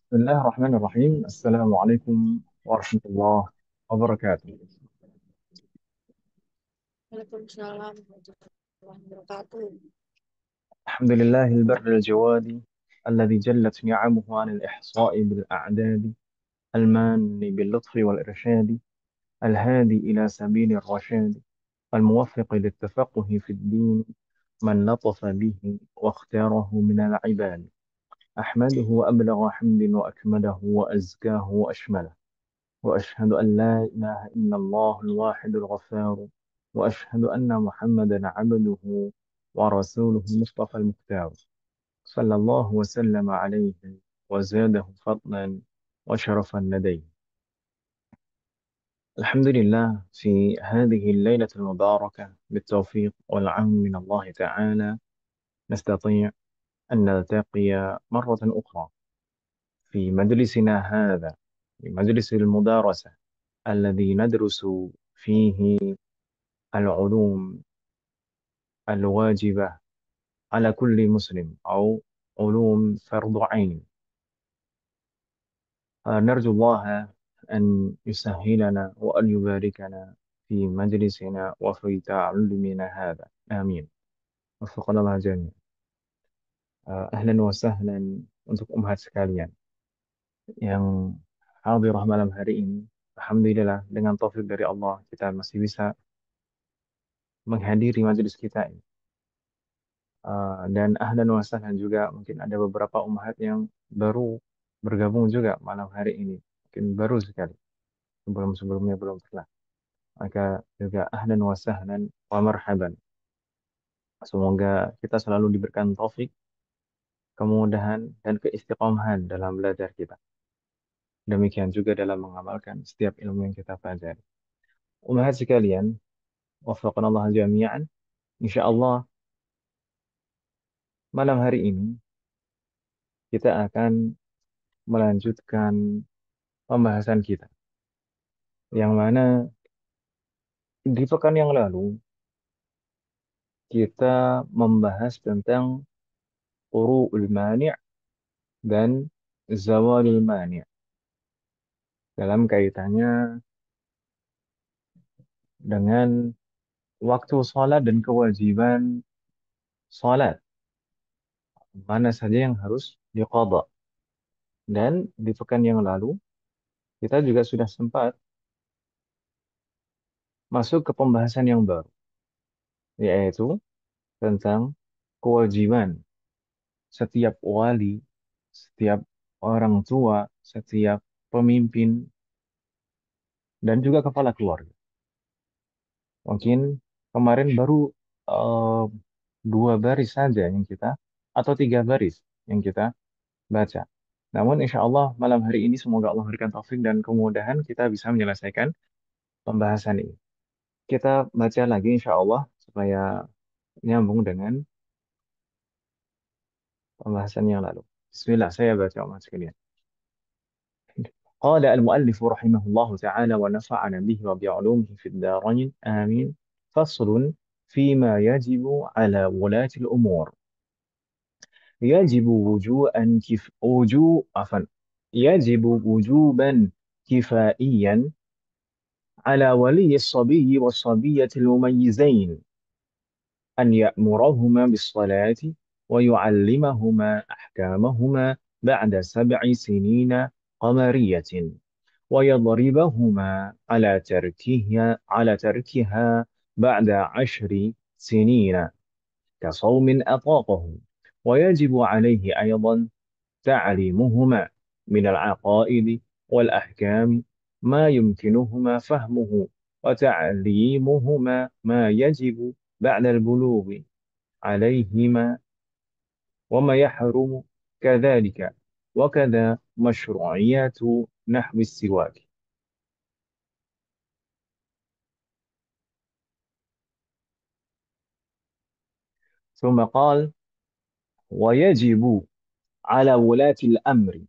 بسم الله الرحمن الرحيم. السلام عليكم ورحمة الله وبركاته. Waalaikumsalam warahmatullahi wabarakatuh. الحمد لله البر الجواد الذي جلت نعمه عن الإحصاء بالأعداد، المان باللطف والإرشاد، الهادي إلى سبيل الرشاد، الموفق للتفقه في الدين، من لطف به واختاره من العباد. أحمده أبلغ حمد وأكمله وأزكاه وأشمله، وأشهد أن لا إله إلا الله الواحد الغفار، وأشهد أن محمدا عبده ورسوله المصطفى المختار، صلى الله وسلم عليه وزاده فضلا وشرفا لديه. الحمد لله، في هذه الليلة المباركة بالتوفيق والعون من الله تعالى نستطيع أن نلتقي مرة أخرى في مجلسنا هذا، في مجلس المدارسة الذي ندرس فيه العلوم الواجبة على كل مسلم، أو علوم فرض عين. نرجو الله أن يسهلنا وأن يباركنا في مجلسنا وفي تعلمنا هذا، آمين. وفقنا الله جميعا. أهلا وسهلا untuk umat sekalian yang hadirah malam hari ini. Alhamdulillah, dengan taufik dari Allah kita masih bisa menghadiri majelis kita ini. Dan ahlan wa sahlan juga, mungkin ada beberapa umahat yang baru bergabung juga malam hari ini, mungkin baru sekali, sebelum-sebelumnya belum pernah. Maka juga ahlan wa sahlan wa marhaban. Semoga kita selalu diberikan taufik, kemudahan, dan keistiqomahan dalam belajar kita. Demikian juga dalam mengamalkan setiap ilmu yang kita pelajari. Umahat sekalian, wafaqanallah jami'an. Insya Allah malam hari ini kita akan melanjutkan pembahasan kita, yang mana di pekan yang lalu kita membahas tentang furu'ul mani' dan zawalul mani' dalam kaitannya dengan waktu sholat dan kewajiban sholat, mana saja yang harus diqadha. Dan di pekan yang lalu kita juga sudah sempat masuk ke pembahasan yang baru, yaitu tentang kewajiban setiap wali, setiap orang tua, setiap pemimpin, dan juga kepala keluarga. Mungkin kemarin baru eh, dua baris saja yang kita, atau tiga baris yang kita baca. Namun insya Allah malam hari ini semoga Allah berikan taufik dan kemudahan kita bisa menyelesaikan pembahasan ini. Kita baca lagi insya Allah supaya nyambung dengan pembahasan yang lalu. Bismillah, saya baca mas sekalian. قال المؤلف رحمه الله تعالى ونفعنا به وبعلومه في الدارين آمين. فصل فيما يجب على ولاة الأمور. يجب وجوبا عفوا يجب وجوبا كفائيا على ولي الصبي والصبية المميزين أن يأمرهما بالصلاة ويعلمهما أحكامهما بعد 7 سنين قمرية، ويضربهما على تركها بعد 10 سنين كصوم أطاقه. ويجب عليه أيضا تعليمهما من العقائد والأحكام ما يمكنهما فهمه، وتعليمهما ما يجب بعد البلوغ عليهما وما يحرم كذلك، وكذا مشروعيات نحو السواك. ثم قال: ويجب على ولاة الأمر،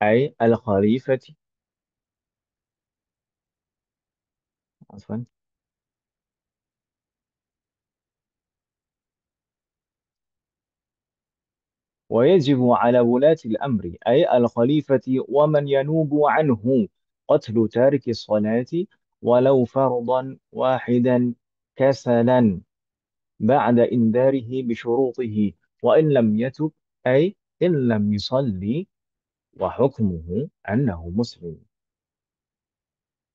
أي الخليفة، عفوا، ويجب على ولاة الأمر أي الخليفة ومن ينوب عنه قتل تارك الصلاة ولو فرضا واحدا كسلا بعد إنذاره بشروطه وإن لم يتب أي إن لم يصلي وحكمه أنه مسلم.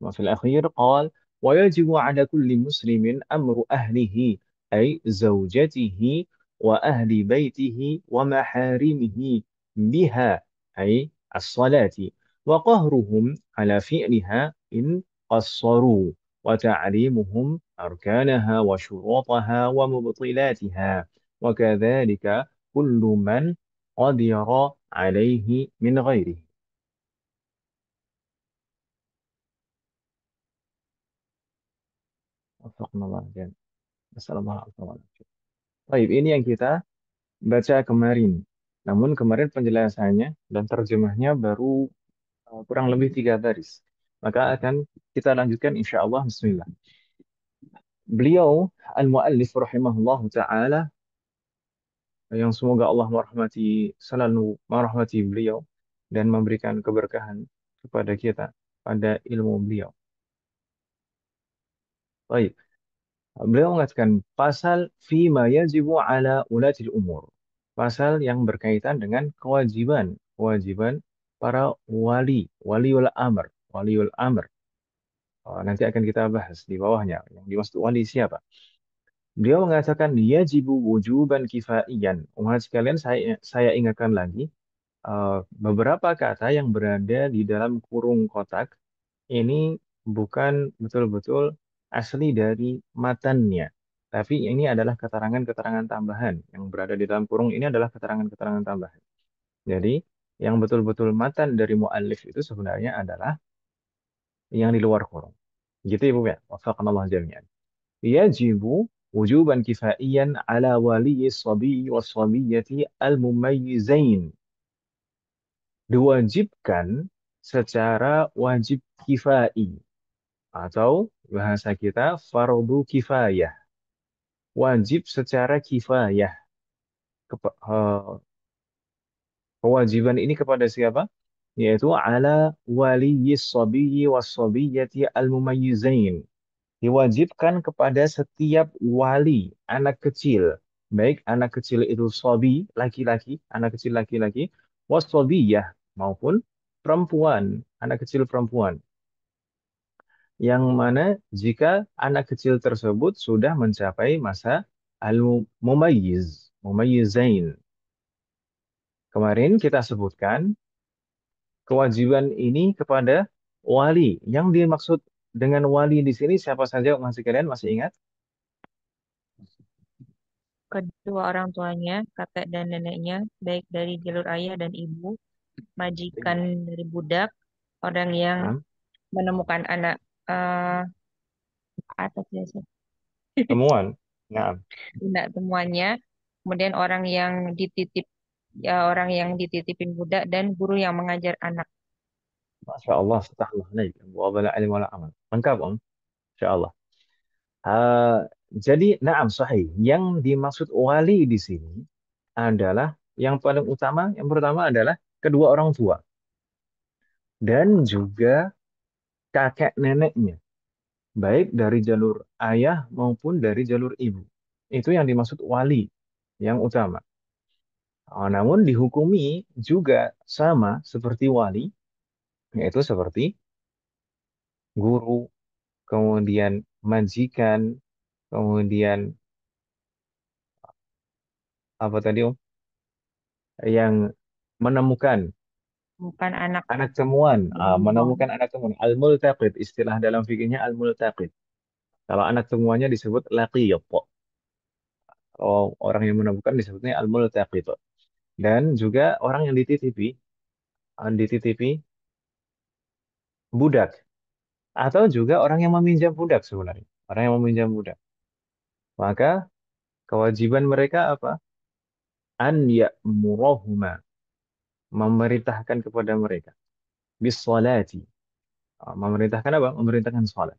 وفي الأخير قال: ويجب على كل مسلم أمر أهله أي زوجته وأهل بيته ومحارمه بها أي الصلاة وقهرهم على فعلها إن قصروا وتعليمهم أركانها وشروطها ومبطلاتها وكذلك كل من قدر عليه من غيره. وفقنا الله جميعا. Assalamualaikum. Baik, ini yang kita baca kemarin. Namun kemarin penjelasannya dan terjemahnya baru kurang lebih 3 baris. Maka akan kita lanjutkan insya Allah. Bismillah. Beliau Al-Muallif rahimahullah ta'ala yang semoga Allah merahmati selalu merahmati beliau dan memberikan keberkahan kepada kita pada ilmu beliau. Baik. Beliau mengatakan pasal fima yajibu ala ulatil umur. Pasal yang berkaitan dengan kewajiban para waliul amr, waliul amr. Oh, nanti akan kita bahas di bawahnya. Yang dimaksud wali siapa? Beliau mengatakan yajibu wujuban kifaiyan. Umat sekalian, saya ingatkan lagi beberapa kata yang berada di dalam kurung kotak ini bukan betul-betul asli dari matannya. Tapi ini adalah keterangan-keterangan tambahan. Yang berada di dalam kurung ini adalah keterangan-keterangan tambahan. Jadi, yang betul-betul matan dari mu'allif itu sebenarnya adalah yang di luar kurung. Gitu ya, Bu ya. Wafaqanallah jami'an. Yajibu wujuban kifaiyan ala waliyi sabi wa sabiyati al-mumayyizain. Diwajibkan secara wajib kifai atau bahasa kita fardu kifayah. Wajib secara kifayah. Kewajiban ini kepada siapa? Yaitu ala waliyyis sabiyyi was sabiyyati al-mumayyizain. Diwajibkan kepada setiap wali anak kecil. Baik anak kecil itu sabi, laki-laki, anak kecil laki-laki, was sabiyyah maupun perempuan, anak kecil perempuan. Yang mana jika anak kecil tersebut sudah mencapai masa al-mumayyiz, mumayyizain. Kemarin kita sebutkan kewajiban ini kepada wali. Yang dimaksud dengan wali di sini siapa saja masih kalian masih ingat? Kedua orang tuanya, kakek dan neneknya, baik dari jalur ayah dan ibu, majikan dari budak, orang yang Nah, menemukan anak eh atas biasa, temuan. Nah, tidak temuannya, kemudian orang yang dititip, ya orang yang dititipin budak dan guru yang mengajar anak. Masya Allah, setahlah alaik. Wa bala alim wala amal. Lengkap, Om. Masya Allah. Jadi, naam sahih. Yang dimaksud wali di sini adalah yang paling utama, yang pertama adalah kedua orang tua dan juga kakek neneknya, baik dari jalur ayah maupun dari jalur ibu. Itu yang dimaksud wali yang utama. Namun dihukumi juga sama seperti wali, yaitu seperti guru, kemudian majikan, kemudian apa tadi Om? Yang menemukan Bukan anak anak temuan, temuan. menemukan anak temuan. Al-multaqit, istilah dalam fikihnya al-multaqit. Kalau anak temuannya disebut laqiyat. Oh, orang yang menemukan disebutnya al-multaqit. Dan juga orang yang dititipi budak. Atau juga orang yang meminjam budak sebenarnya. Orang yang meminjam budak. Maka kewajiban mereka apa? An ya'murahuma. Memerintahkan kepada mereka. Bis salati. Memerintahkan apa? Memerintahkan salat.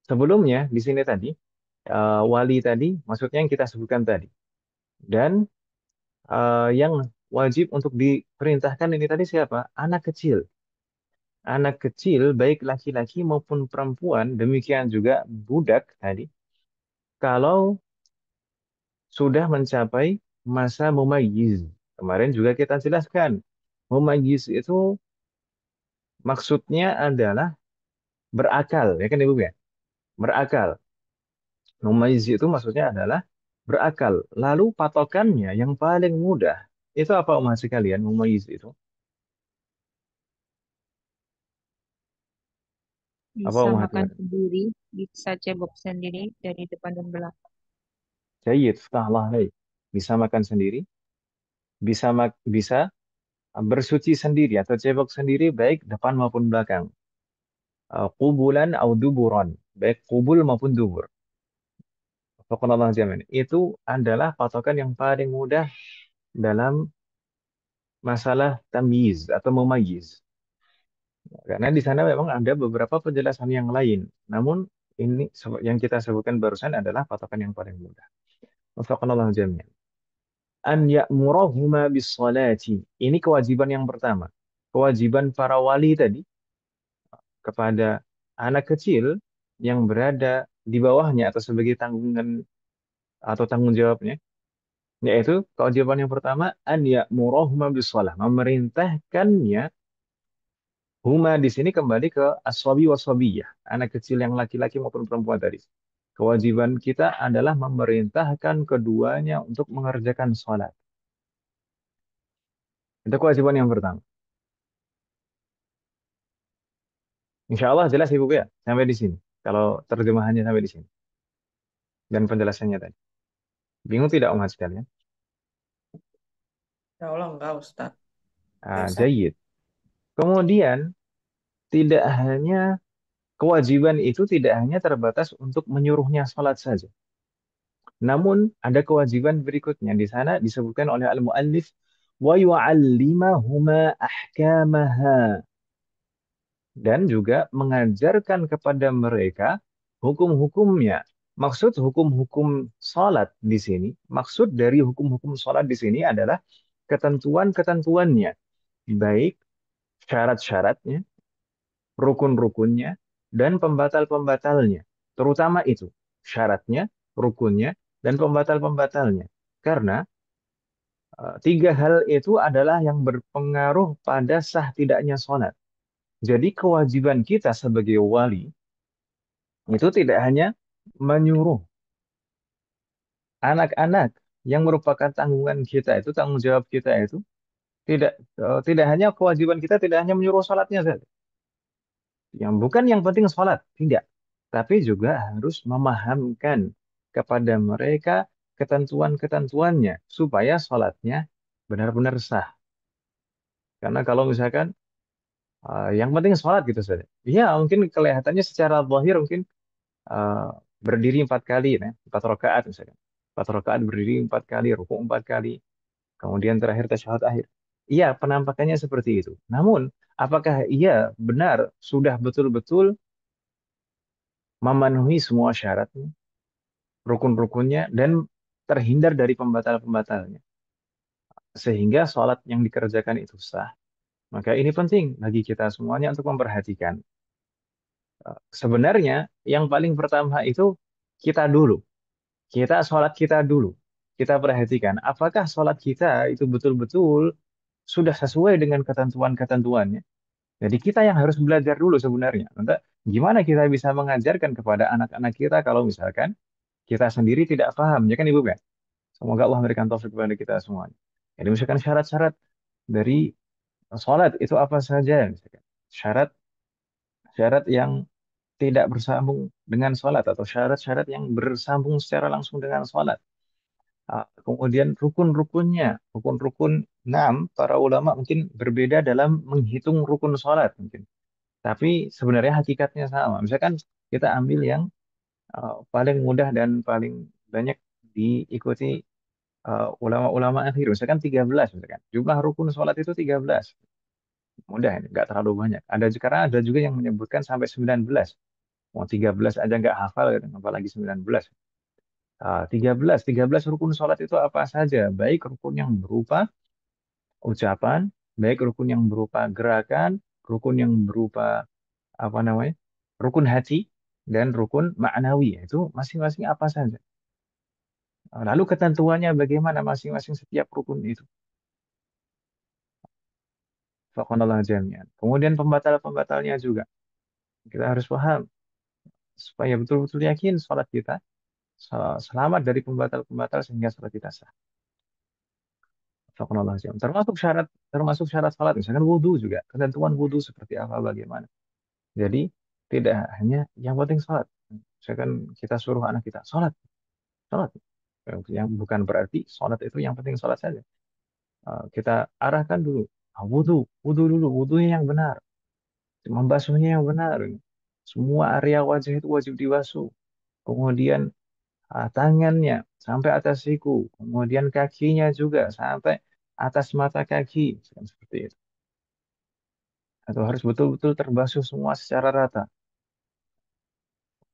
Sebelumnya di sini tadi wali tadi maksudnya yang kita sebutkan tadi dan Yang wajib untuk diperintahkan ini tadi siapa? Anak kecil. Anak kecil, baik laki-laki maupun perempuan, demikian juga budak tadi. Kalau sudah mencapai masa mumayyiz. Kemarin juga kita jelaskan. Mumayyiz itu maksudnya adalah berakal, ya kan Ibu ya? Berakal. Mumayyiz itu maksudnya adalah berakal. Lalu patokannya yang paling mudah, itu apa umat sekalian, mumayyiz itu? Apa Bisa umat makan sekalian? sendiri, bisa cebok sendiri dari depan dan belakang. Jayyid, fatahlah, hai. Bisa makan sendiri, bisa bersuci sendiri atau cebok sendiri baik depan maupun belakang. Qubulan atau duburan, baik kubul maupun dubur. Fakunallah jamin. Itu adalah patokan yang paling mudah dalam masalah tamyiz atau memayyiz. Karena di sana memang ada beberapa penjelasan yang lain. Namun ini yang kita sebutkan barusan adalah patokan yang paling mudah. Fakunallah jamin. An ya'murahuma bis salati. Ini kewajiban yang pertama. Kewajiban para wali tadi kepada anak kecil yang berada di bawahnya atau sebagai tanggungan atau tanggung jawabnya, yaitu kewajiban yang pertama an ya'murahuma bisalah, memerintahkannya. Huma di sini kembali ke aswabi waswabiyah, anak kecil yang laki-laki maupun perempuan tadi. Kewajiban kita adalah memerintahkan keduanya untuk mengerjakan sholat. Itu kewajiban yang pertama. Insya Allah jelas Ibu ya sampai di sini. Kalau terjemahannya sampai di sini dan penjelasannya tadi. Bingung tidak umat sekalian? Ya Allah enggak Ustadz. Bisa. Jayyid. Kemudian tidak hanya kewajiban itu tidak hanya terbatas untuk menyuruhnya sholat saja. Namun ada kewajiban berikutnya di sana disebutkan oleh al-muallif wa yu'allimahuma ahkamaha dan juga mengajarkan kepada mereka hukum-hukumnya. Maksud hukum-hukum sholat di sini, maksud dari hukum-hukum sholat di sini adalah ketentuan-ketentuannya, baik syarat-syaratnya, rukun-rukunnya, dan pembatal-pembatalnya. Terutama itu, syaratnya, rukunnya, dan pembatal-pembatalnya. Karena tiga hal itu adalah yang berpengaruh pada sah tidaknya sholat. Jadi kewajiban kita sebagai wali itu tidak hanya menyuruh anak-anak yang merupakan tanggungan kita itu, tanggung jawab kita itu, tidak hanya kewajiban kita tidak hanya menyuruh sholatnya saja. Yang bukan yang penting sholat, tidak. Tapi juga harus memahamkan kepada mereka ketentuan-ketentuannya supaya sholatnya benar-benar sah. Karena kalau misalkan yang penting sholat gitu saja. Ya mungkin kelihatannya secara zahir mungkin eh, berdiri 4 kali, ya, 4 rakaat misalkan. 4 rakaat berdiri 4 kali, rukuk 4 kali, kemudian terakhir tasyahud akhir. Iya, penampakannya seperti itu. Namun, apakah ia benar sudah betul-betul memenuhi semua syaratnya, rukun-rukunnya, dan terhindar dari pembatal-pembatalnya. Sehingga sholat yang dikerjakan itu sah. Maka ini penting bagi kita semuanya untuk memperhatikan. Sebenarnya yang paling pertama itu kita dulu. Kita sholat kita dulu. Kita perhatikan apakah sholat kita itu betul-betul sudah sesuai dengan ketentuan-ketentuannya. Jadi kita yang harus belajar dulu sebenarnya. Entah gimana kita bisa mengajarkan kepada anak-anak kita kalau misalkan kita sendiri tidak paham, ya kan Ibu Ben? Semoga Allah memberikan taufik kepada kita semuanya. Jadi misalkan syarat-syarat dari sholat itu apa saja? Misalkan syarat yang tidak bersambung dengan sholat atau syarat-syarat yang bersambung secara langsung dengan sholat. Kemudian rukun-rukunnya, rukun-rukun enam, para ulama mungkin berbeda dalam menghitung rukun sholat mungkin. Tapi sebenarnya hakikatnya sama. Misalkan kita ambil yang paling mudah dan paling banyak diikuti ulama-ulama akhir, misalkan 13, misalkan. Jumlah rukun sholat itu 13. Mudah ini, nggak terlalu banyak. Karena ada juga yang menyebutkan sampai 19. Mau 13 aja nggak hafal, gitu, apalagi 19. 13 rukun sholat itu apa saja? Baik rukun yang berupa ucapan, baik rukun yang berupa gerakan, rukun yang berupa apa namanya? Rukun hati dan rukun ma'nawi. Itu masing-masing apa saja. Lalu ketentuannya bagaimana masing-masing setiap rukun itu. Faqanallah jami'an. Kemudian pembatal-pembatalnya juga. Kita harus paham supaya betul-betul yakin sholat kita selamat dari pembatal-pembatal sehingga sholat kita sah. Faqanallah jami'an. Termasuk syarat sholat. Misalkan wudhu juga. Ketentuan wudhu seperti apa, bagaimana. Jadi tidak hanya yang penting sholat. Misalkan kita suruh anak kita sholat. Sholat. Yang bukan berarti sholat itu yang penting sholat saja. Kita arahkan dulu. Wudhu. Wudhu dulu. Wudhunya yang benar. Membasuhnya yang benar. Semua area wajah itu wajib dibasuh. Kemudian tangannya sampai atas siku. Kemudian kakinya juga sampai atas mata kaki. Seperti itu. Atau harus betul-betul terbasuh semua secara rata.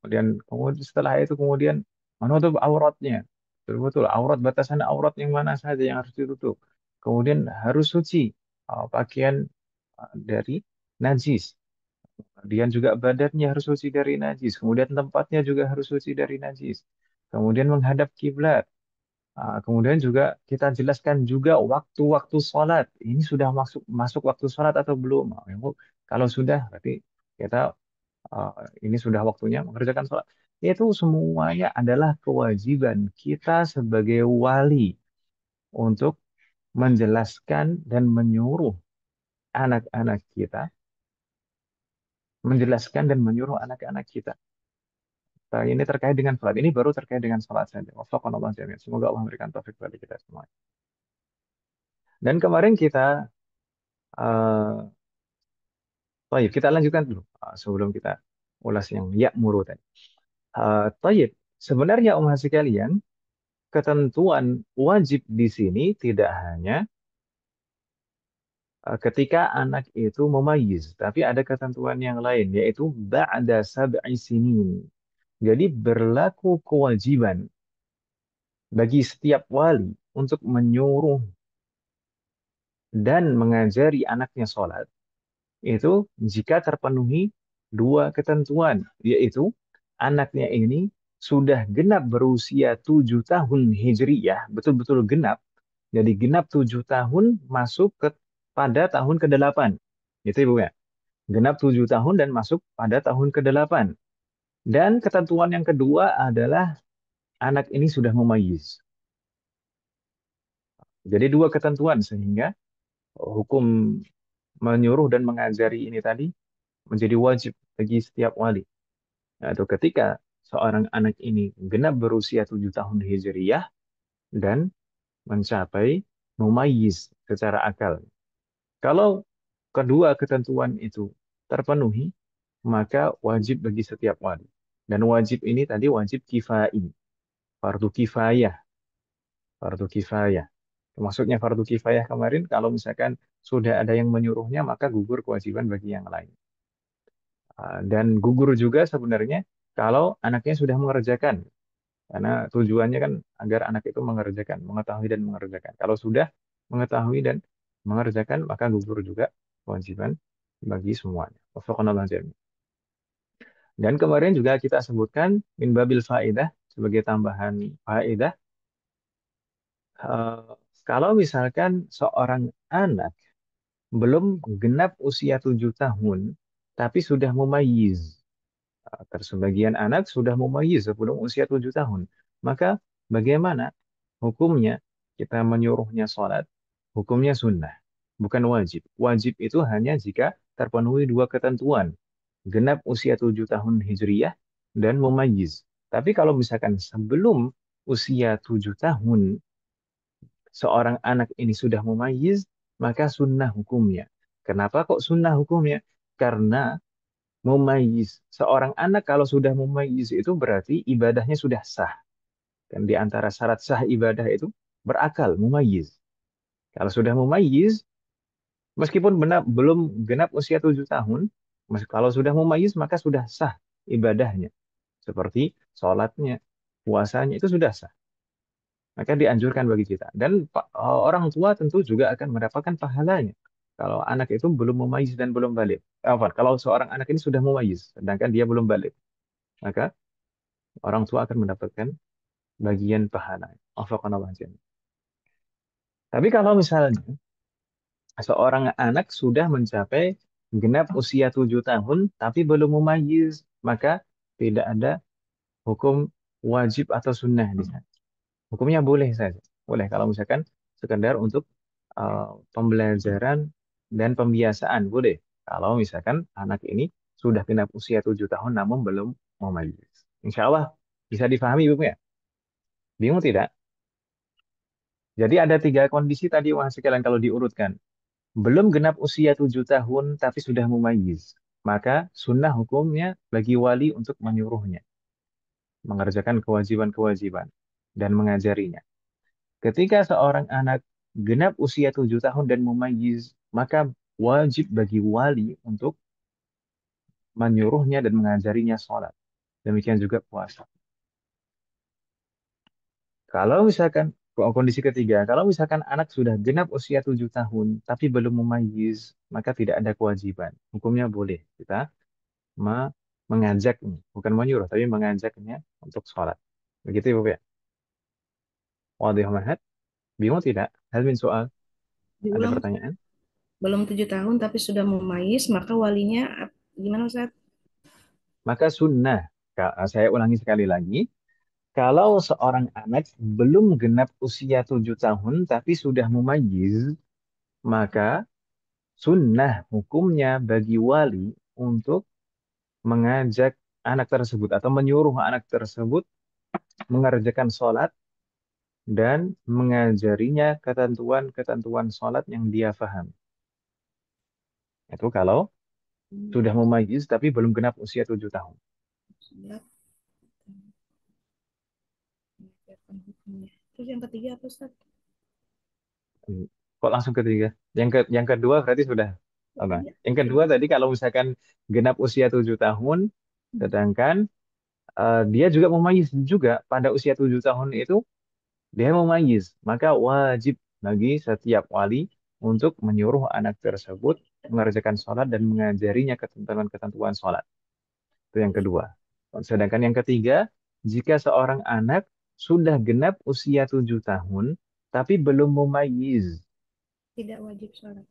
Kemudian setelah itu kemudian menutup auratnya. Betul-betul aurat, batasan aurat yang mana saja yang harus ditutup. Kemudian harus suci pakaian dari najis. Kemudian juga badannya harus suci dari najis. Kemudian tempatnya juga harus suci dari najis. Kemudian menghadap kiblat. Kemudian juga kita jelaskan juga waktu-waktu sholat. Ini sudah masuk masuk waktu sholat atau belum? Kalau sudah, berarti kita uh, ini sudah waktunya mengerjakan sholat. Itu semuanya adalah kewajiban kita sebagai wali untuk menjelaskan dan menyuruh anak-anak kita, menjelaskan dan menyuruh anak-anak kita. Ini terkait dengan sholat. Ini baru terkait dengan sholat saja. Wafaqqanallahu jami'an. Semoga Allah memberikan taufik bagi kita semua. Dan kemarin kita, uh, baik, kita lanjutkan dulu sebelum kita ulas yang ya'muru tadi. Tayyib, sebenarnya umat sekalian, ketentuan wajib di sini tidak hanya ketika anak itu memayyiz, tapi ada ketentuan yang lain, yaitu ba'da sab'i sinin. Jadi berlaku kewajiban bagi setiap wali untuk menyuruh dan mengajari anaknya sholat, itu jika terpenuhi dua ketentuan, yaitu anaknya ini sudah genap berusia 7 tahun Hijriyah, betul-betul genap. Jadi genap 7 tahun masuk pada tahun ke-8. Itu Ibu ya. Genap 7 tahun dan masuk pada tahun ke-8. Dan ketentuan yang kedua adalah anak ini sudah mumayyiz. Jadi dua ketentuan sehingga hukum menyuruh dan mengajari ini tadi menjadi wajib bagi setiap wali. Atau ketika seorang anak ini genap berusia 7 tahun Hijriyah dan mencapai mumayyiz secara akal. Kalau kedua ketentuan itu terpenuhi, maka wajib bagi setiap wali. Dan wajib ini tadi wajib kifai, fardu kifayah, fardu kifayah. Maksudnya fardu kifayah kemarin, kalau misalkan sudah ada yang menyuruhnya, maka gugur kewajiban bagi yang lain. Dan gugur juga sebenarnya kalau anaknya sudah mengerjakan. Karena tujuannya kan agar anak itu mengerjakan, mengetahui dan mengerjakan. Kalau sudah mengetahui dan mengerjakan, maka gugur juga kewajiban bagi semuanya. Waffaqanallahu jami'an. Dan kemarin juga kita sebutkan min babil faedah sebagai tambahan faedah. eh, Kalau misalkan seorang anak belum genap usia 7 tahun, tapi sudah mumayyiz. Sebagian anak sudah mumayyiz sebelum usia 7 tahun. Maka bagaimana hukumnya kita menyuruhnya sholat? Hukumnya sunnah, bukan wajib. Wajib itu hanya jika terpenuhi dua ketentuan. Genap usia 7 tahun Hijriyah dan mumayyiz. Tapi kalau misalkan sebelum usia 7 tahun, seorang anak ini sudah mumayyiz, maka sunnah hukumnya. Kenapa kok sunnah hukumnya? Karena mumayyiz. Seorang anak kalau sudah mumayyiz itu berarti ibadahnya sudah sah. Dan di antara syarat sah ibadah itu berakal, mumayyiz. Kalau sudah mumayyiz, meskipun benar, belum genap usia 7 tahun, kalau sudah mumayyiz maka sudah sah ibadahnya. Seperti sholatnya. puasanya itu sudah sah. Maka dianjurkan bagi kita. Dan orang tua tentu juga akan mendapatkan pahalanya. Kalau anak itu belum memayyiz dan belum balik. Kalau seorang anak ini sudah memayyiz, sedangkan dia belum balik, maka orang tua akan mendapatkan bagian pahala. Wafaqanallah jami'an. Tapi kalau misalnya seorang anak sudah mencapai genap usia 7 tahun, tapi belum memayyiz, maka tidak ada hukum wajib atau sunnah di sana. Hukumnya boleh saja. Boleh kalau misalkan sekedar untuk pembelajaran dan pembiasaan. Boleh. Kalau misalkan anak ini sudah genap usia 7 tahun namun belum memayyiz. Insya Allah bisa difahami Ibu ya? Bingung tidak? Jadi ada 3 kondisi tadi wahai sekalian kalau diurutkan. Belum genap usia 7 tahun tapi sudah memayyiz. Maka sunnah hukumnya bagi wali untuk menyuruhnya. Mengerjakan kewajiban-kewajiban dan mengajarinya. Ketika seorang anak genap usia 7 tahun dan mumayyiz, maka wajib bagi wali untuk menyuruhnya dan mengajarinya sholat. Demikian juga puasa. Kalau misalkan kondisi ketiga, kalau misalkan anak sudah genap usia 7 tahun tapi belum mumayyiz, maka tidak ada kewajiban. Hukumnya boleh kita mengajaknya, bukan menyuruh, tapi mengajaknya untuk sholat. Begitu Ibu ya? Wadih Mahat, bingung tidak? Hal min soal, ada Diulang, pertanyaan? belum 7 tahun tapi sudah memayis, maka walinya gimana Ustaz? Maka sunnah, saya ulangi sekali lagi, kalau seorang anak belum genap usia 7 tahun tapi sudah mumayyiz, maka sunnah hukumnya bagi wali untuk mengajak anak tersebut atau menyuruh anak tersebut mengerjakan sholat dan mengajarinya ketentuan-ketentuan sholat yang dia paham. Itu kalau sudah mumayyiz tapi belum genap usia 7 tahun. Siap. Terus yang ketiga apa Ustaz? Kok langsung ketiga? Yang kedua berarti sudah apa? Ketiga. Yang kedua tadi kalau misalkan genap usia 7 tahun, sedangkan dia juga memayyiz juga pada usia 7 tahun itu dia memayyiz, maka wajib bagi setiap wali untuk menyuruh anak tersebut mengerjakan sholat dan mengajarinya ketentuan-ketentuan sholat. Itu yang kedua. Sedangkan yang ketiga, jika seorang anak sudah genap usia 7 tahun tapi belum memayyiz, Tidak wajib sholat.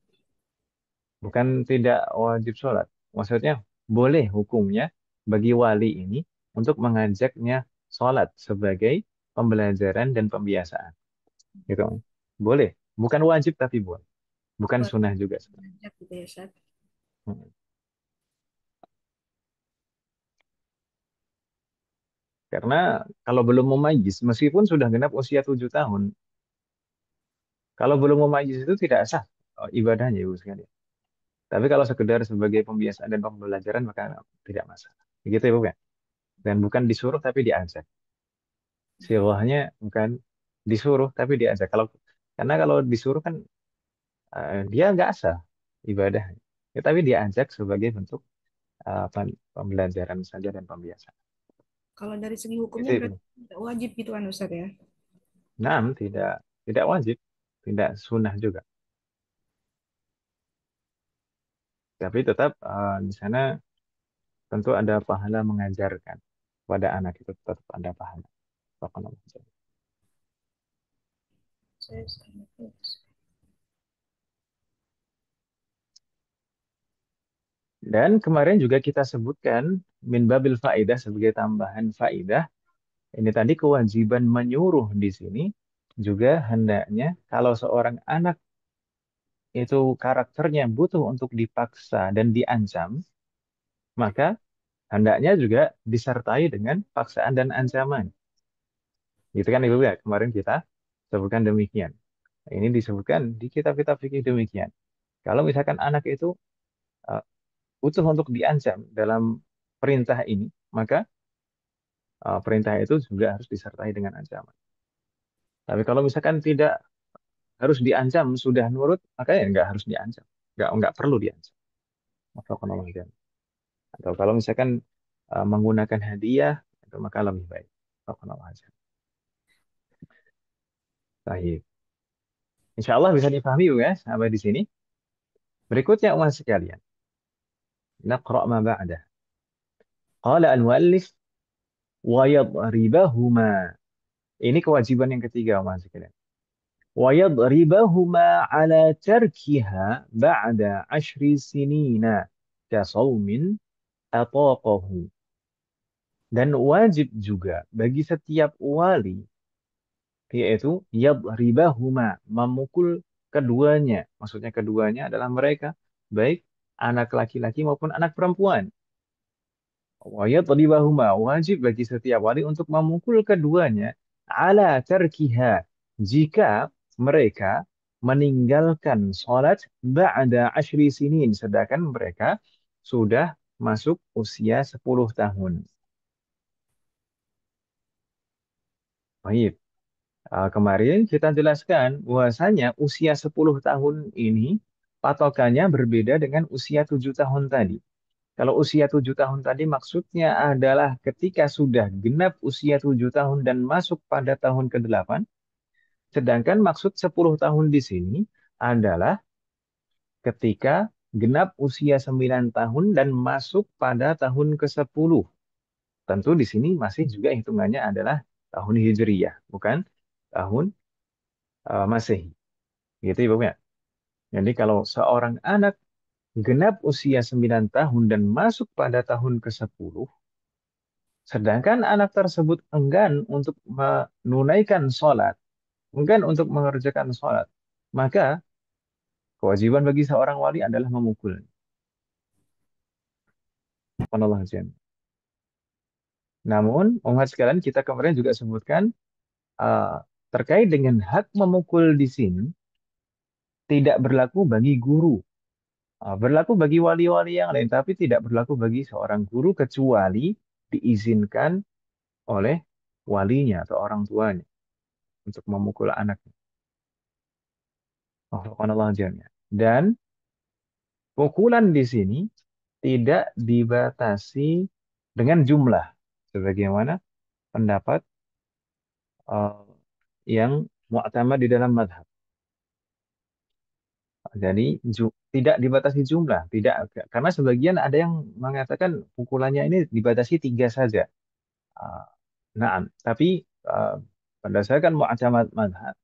bukan tidak wajib sholat. Maksudnya boleh hukumnya bagi wali ini untuk mengajaknya sholat sebagai pembelajaran dan pembiasaan. Gitu. Boleh. Bukan wajib tapi boleh. Bukan Wajib sunnah juga sebenarnya. ngajak gitu ya Ustaz. Hmm. Karena kalau belum memayyiz, meskipun sudah genap usia 7 tahun, kalau belum memayyiz itu tidak sah ibadahnya, Ibu sekalian. Tapi kalau sekedar sebagai pembiasaan dan pembelajaran, maka tidak masalah. Begitu ya, Bu ya? Dan bukan disuruh tapi diajak. Sirwahnya bukan disuruh tapi diajak. Karena kalau disuruh kan dia nggak sah ibadah. Ya, tapi diajak sebagai bentuk pembelajaran saja dan pembiasaan. Kalau dari segi hukumnya Itu Ibu. berarti tidak wajib gitu kan Ustaz ya? Nah, tidak tidak wajib, tidak sunnah juga. Tapi tetap di sana tentu ada pahala mengajarkan pada anak itu tetap ada pahala. Saya Dan kemarin juga kita sebutkan min babil faidah sebagai tambahan faidah. Ini tadi kewajiban menyuruh di sini juga hendaknya kalau seorang anak itu karakternya butuh untuk dipaksa dan diancam, maka hendaknya juga disertai dengan paksaan dan ancaman. Gitu kan Ibu ya, kemarin kita sebutkan demikian. Ini disebutkan di kitab-kitab fikih demikian. Kalau misalkan anak itu uh, butuh untuk diancam dalam perintah ini, maka perintah itu juga harus disertai dengan ancaman. Tapi kalau misalkan tidak harus diancam, sudah nurut, maka ya nggak harus diancam. Nggak perlu diancam. Atau kalau misalkan menggunakan hadiah, itu maka lebih baik. Baik. Insya Allah bisa dipahami ya sampai di sini. Berikutnya umat sekalian. Naqra ma ba'dah. Qala al-muallif wa yadribahuma. Ini kewajiban yang ketiga umat sekalian. Wa yadribahuma ala tarkiha ba'da 10 sinina kasaumin ataqahu. Dan wajib juga bagi setiap wali yaitu yadribahuma memukul keduanya. Maksudnya keduanya adalah mereka baik anak laki-laki maupun anak perempuan. Wa yadribahuma wajib bagi setiap wali untuk memukul keduanya ala tarkiha jika mereka meninggalkan sholat ba'da 10 sinin sedangkan mereka sudah masuk usia 10 tahun. Baik. Kemarin kita jelaskan bahwasanya usia 10 tahun ini patokannya berbeda dengan usia 7 tahun tadi. Kalau usia 7 tahun tadi maksudnya adalah ketika sudah genap usia 7 tahun dan masuk pada tahun ke-8. Sedangkan maksud 10 tahun di sini adalah ketika genap usia 9 tahun dan masuk pada tahun ke-10. Tentu di sini masih juga hitungannya adalah tahun Hijriyah, bukan tahun Masehi. Gitu Ibu ya. Jadi kalau seorang anak genap usia 9 tahun dan masuk pada tahun ke-10, sedangkan anak tersebut enggan untuk menunaikan sholat, enggan untuk mengerjakan sholat, maka kewajiban bagi seorang wali adalah memukul. Subhanallah azim. Namun, umat sekalian kita kemarin juga sebutkan terkait dengan hak memukul di sini tidak berlaku bagi guru. Berlaku bagi wali-wali yang lain, tapi tidak berlaku bagi seorang guru kecuali diizinkan oleh walinya atau orang tuanya untuk memukul anaknya. Subhanallah jamnya. Dan pukulan di sini tidak dibatasi dengan jumlah, sebagaimana pendapat uh, yang mu'tamad di dalam madhab. Jadi tidak dibatasi jumlah, tidak karena sebagian ada yang mengatakan pukulannya ini dibatasi 3 saja. Uh, nah, tapi uh, berdasarkan mu'tamad madhab,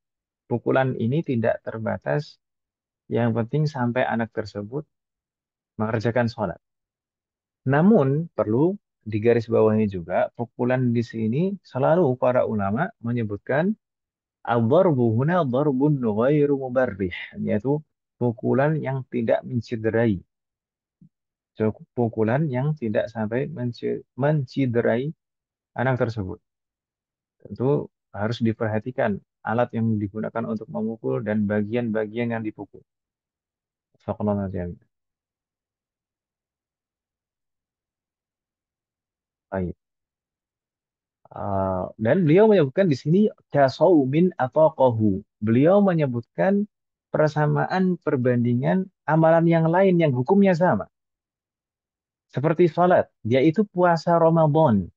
pukulan ini tidak terbatas. Yang penting sampai anak tersebut mengerjakan sholat. Namun perlu digarisbawahi juga, pukulan di sini selalu para ulama menyebutkan ad-darbu huna darbun ghairu mubarrih, yaitu pukulan yang tidak menciderai. Pukulan yang tidak sampai menciderai anak tersebut. Tentu harus diperhatikan alat yang digunakan untuk memukul dan bagian-bagian yang dipukul. Faqallahu a'lam. Baik. Dan beliau menyebutkan di sini kasaumin atau kohu. Beliau menyebutkan persamaan perbandingan amalan yang lain yang hukumnya sama. Seperti salat, yaitu puasa Ramadan.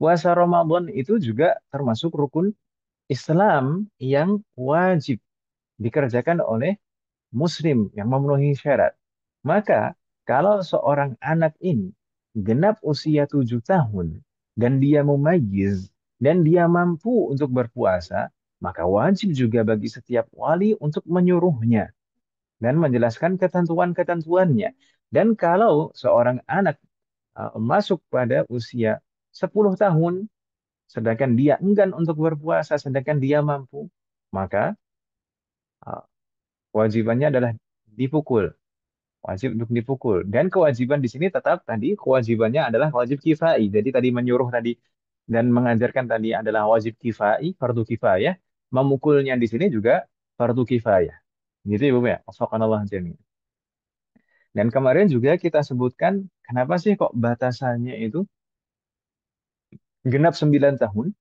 Puasa Ramadan itu juga termasuk rukun Islam yang wajib dikerjakan oleh Muslim yang memenuhi syarat. Maka kalau seorang anak ini genap usia 7 tahun dan dia mumayyiz dan dia mampu untuk berpuasa, maka wajib juga bagi setiap wali untuk menyuruhnya dan menjelaskan ketentuan-ketentuannya. Dan kalau seorang anak masuk pada usia 10 tahun, sedangkan dia enggan untuk berpuasa, sedangkan dia mampu, maka uh, kewajibannya adalah dipukul. Wajib untuk dipukul. Dan kewajiban di sini tetap tadi kewajibannya adalah wajib kifai. Jadi tadi menyuruh tadi dan mengajarkan tadi adalah wajib kifai, fardu kifayah. Memukulnya di sini juga fardu kifayah. Gitu ya, Bu ya. Wafakanallah jami. Dan kemarin juga kita sebutkan kenapa sih kok batasannya itu genap 9 tahun.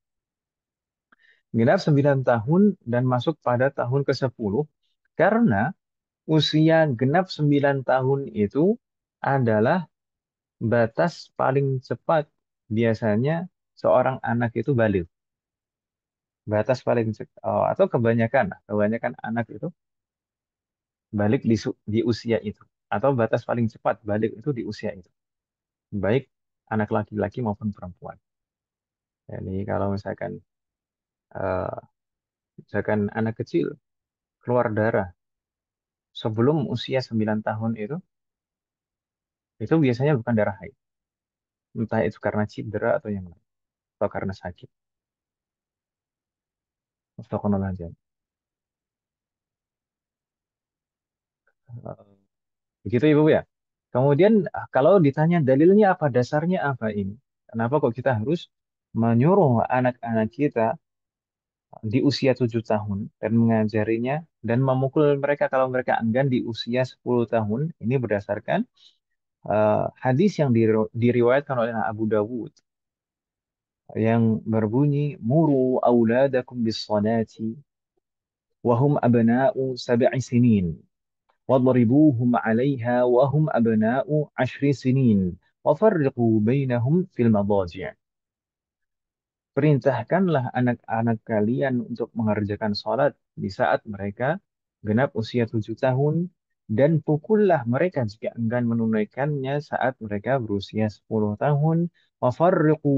Genap 9 tahun dan masuk pada tahun ke-10. Karena usia genap 9 tahun itu adalah batas paling cepat biasanya seorang anak itu balik. batas paling atau kebanyakan anak itu balik di usia itu, atau batas paling cepat balik itu di usia itu, baik anak laki-laki maupun perempuan. Jadi kalau eh, misalkan anak kecil keluar darah sebelum usia 9 tahun itu biasanya bukan darah haid. Entah itu karena cedera atau yang lain, atau karena sakit. Astagfirullahaladzim. Eh, Begitu Ibu ya. Kemudian kalau ditanya dalilnya apa, dasarnya apa ini? Kenapa kok kita harus menyuruh anak-anak kita di usia 7 tahun dan mengajarinya dan memukul mereka kalau mereka enggan di usia 10 tahun? Ini berdasarkan hadis yang diriwayatkan oleh Abu Dawud yang berbunyi muru auladakum bis salati wa hum abna'u sab'i sinin wadribuhum 'alaiha wa hum abna'u 10 sinin wa farriqu bainahum fil madaji'. Perintahkanlah anak-anak kalian untuk mengerjakan sholat di saat mereka genap usia 7 tahun dan pukullah mereka jika enggan menunaikannya saat mereka berusia 10 tahun. Wafarriqu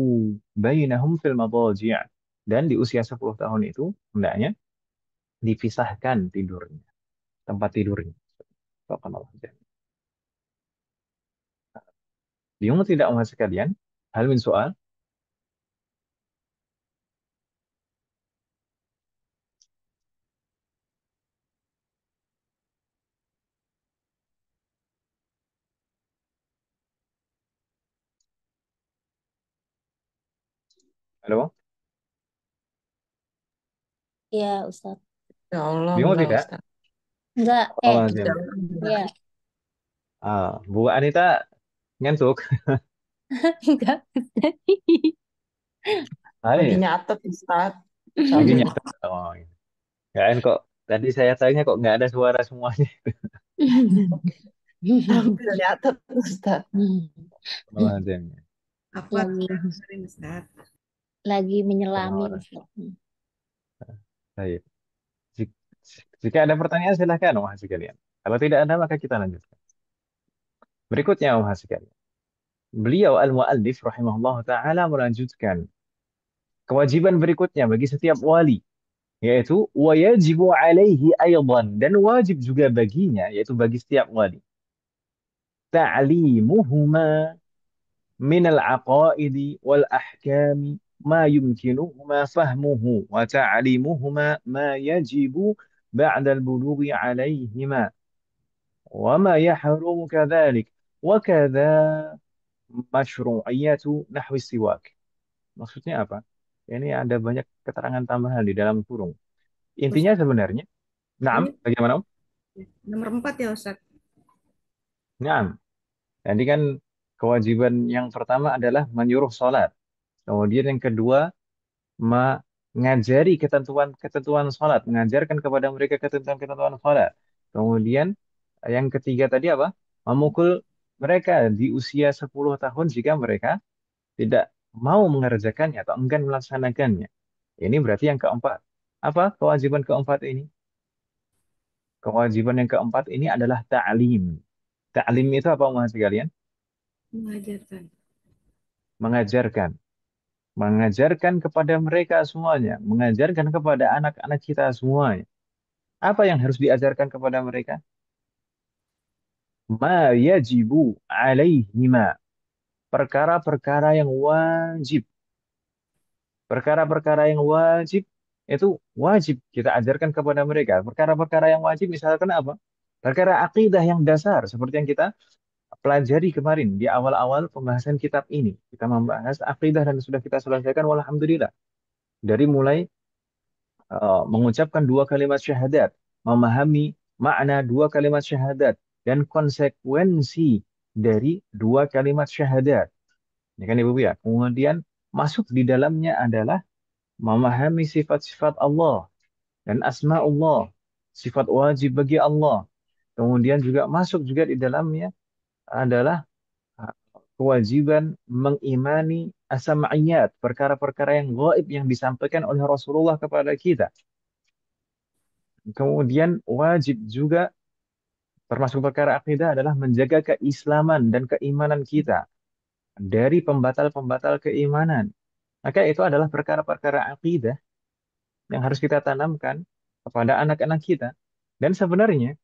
bainahum fil madaji'. Dan di usia 10 tahun itu hendaknya dipisahkan tidurnya, tempat tidurnya. Subhanallah. Bingung tidak mas sekalian? Hal min soal? Halo? Ya, Ustadz. Ya Allah, Bingung enggak tidak? Ustaz. Enggak, Allah ya, Bu Anita ngantuk. enggak. Lagi Hai. nyatet Ustaz. Lagi Sambil nyatet. Oh, iya. Kirain kok tadi saya tanya kok nggak ada suara semuanya. sambil nyatet Ustaz. Astagfirullahaladzim. Aku Lagi dengerin Ustaz. lagi menyelami, Astagfirullah. Ustadz. Baik. Jik- Jika ada pertanyaan silahkan Mas sekalian. Kalau tidak ada maka kita lanjutkan. Berikutnya Mas sekalian. Beliau Al-Mu'allif rahimahullah ta'ala melanjutkan kewajiban berikutnya bagi setiap wali, yaitu wajibu alaihi aydan, dan wajib juga baginya, yaitu bagi setiap wali, ta'limuhuma من العقائد والأحكام ما يمكنهما فهمه وتعليمهما ما يجب بعد البلوغ عليهما وما يحرم كذلك وكذا مشروعية نحو السواك. Maksudnya apa? Ini ada banyak keterangan tambahan di dalam kurung. Intinya Ustaz, sebenarnya, naam, ini bagaimana? nomor 4 ya Ustaz. Naam. Jadi kan kewajiban yang pertama adalah menyuruh sholat. Kemudian yang kedua mengajari ketentuan-ketentuan salat, mengajarkan kepada mereka ketentuan-ketentuan salat. Kemudian yang ketiga tadi apa? Memukul mereka di usia 10 tahun jika mereka tidak mau mengerjakannya atau enggan melaksanakannya. Ini berarti yang keempat. Apa kewajiban keempat ini? Kewajiban yang keempat ini adalah ta'lim. Ta'lim itu apa maksud kalian? Mengajarkan. Mengajarkan. Mengajarkan kepada mereka semuanya, mengajarkan kepada anak-anak kita semuanya. Apa yang harus diajarkan kepada mereka? Ma yajibu alaihima. Perkara-perkara yang wajib. Perkara-perkara yang wajib itu wajib kita ajarkan kepada mereka. Perkara-perkara yang wajib misalkan apa? Perkara akidah yang dasar seperti yang kita pelajari kemarin di awal-awal pembahasan kitab ini. Kita membahas akidah dan sudah kita selesaikan walhamdulillah. Dari mulai mengucapkan dua kalimat syahadat, memahami makna dua kalimat syahadat, dan konsekuensi dari dua kalimat syahadat. Ini kan Ibu ya. Kemudian masuk di dalamnya adalah memahami sifat-sifat Allah dan asma'ullah, sifat wajib bagi Allah. Kemudian juga masuk juga di dalamnya adalah kewajiban mengimani as-sam'iyat, perkara-perkara yang gaib yang disampaikan oleh Rasulullah kepada kita. Kemudian wajib juga termasuk perkara akidah adalah menjaga keislaman dan keimanan kita dari pembatal-pembatal keimanan. Maka itu adalah perkara-perkara akidah yang harus kita tanamkan kepada anak-anak kita. Dan sebenarnya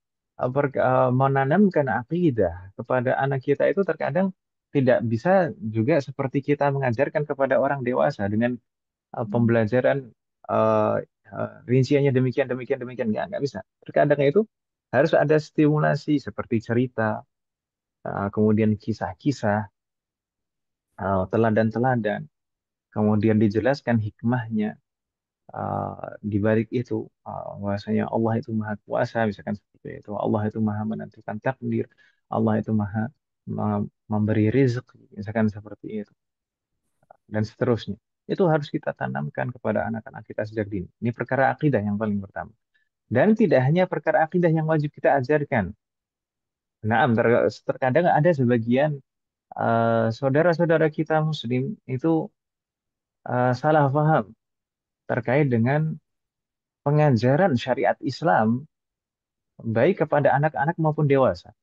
menanamkan akidah kepada anak kita itu terkadang tidak bisa juga seperti kita mengajarkan kepada orang dewasa dengan pembelajaran uh, rinciannya demikian demikian demikian nggak bisa. Terkadang itu harus ada stimulasi seperti cerita, kemudian kisah-kisah, teladan-teladan, kemudian dijelaskan hikmahnya di balik itu, bahwasanya Allah itu maha kuasa, misalkan seperti itu. Allah itu maha menentukan takdir, Allah itu maha memberi rezeki, misalkan seperti itu, dan seterusnya. Itu harus kita tanamkan kepada anak-anak kita sejak dini. Ini perkara akidah yang paling pertama. Dan tidak hanya perkara akidah yang wajib kita ajarkan. Nah, terkadang ada sebagian saudara-saudara kita Muslim itu salah paham terkait dengan pengajaran syariat Islam baik kepada anak-anak maupun dewasa.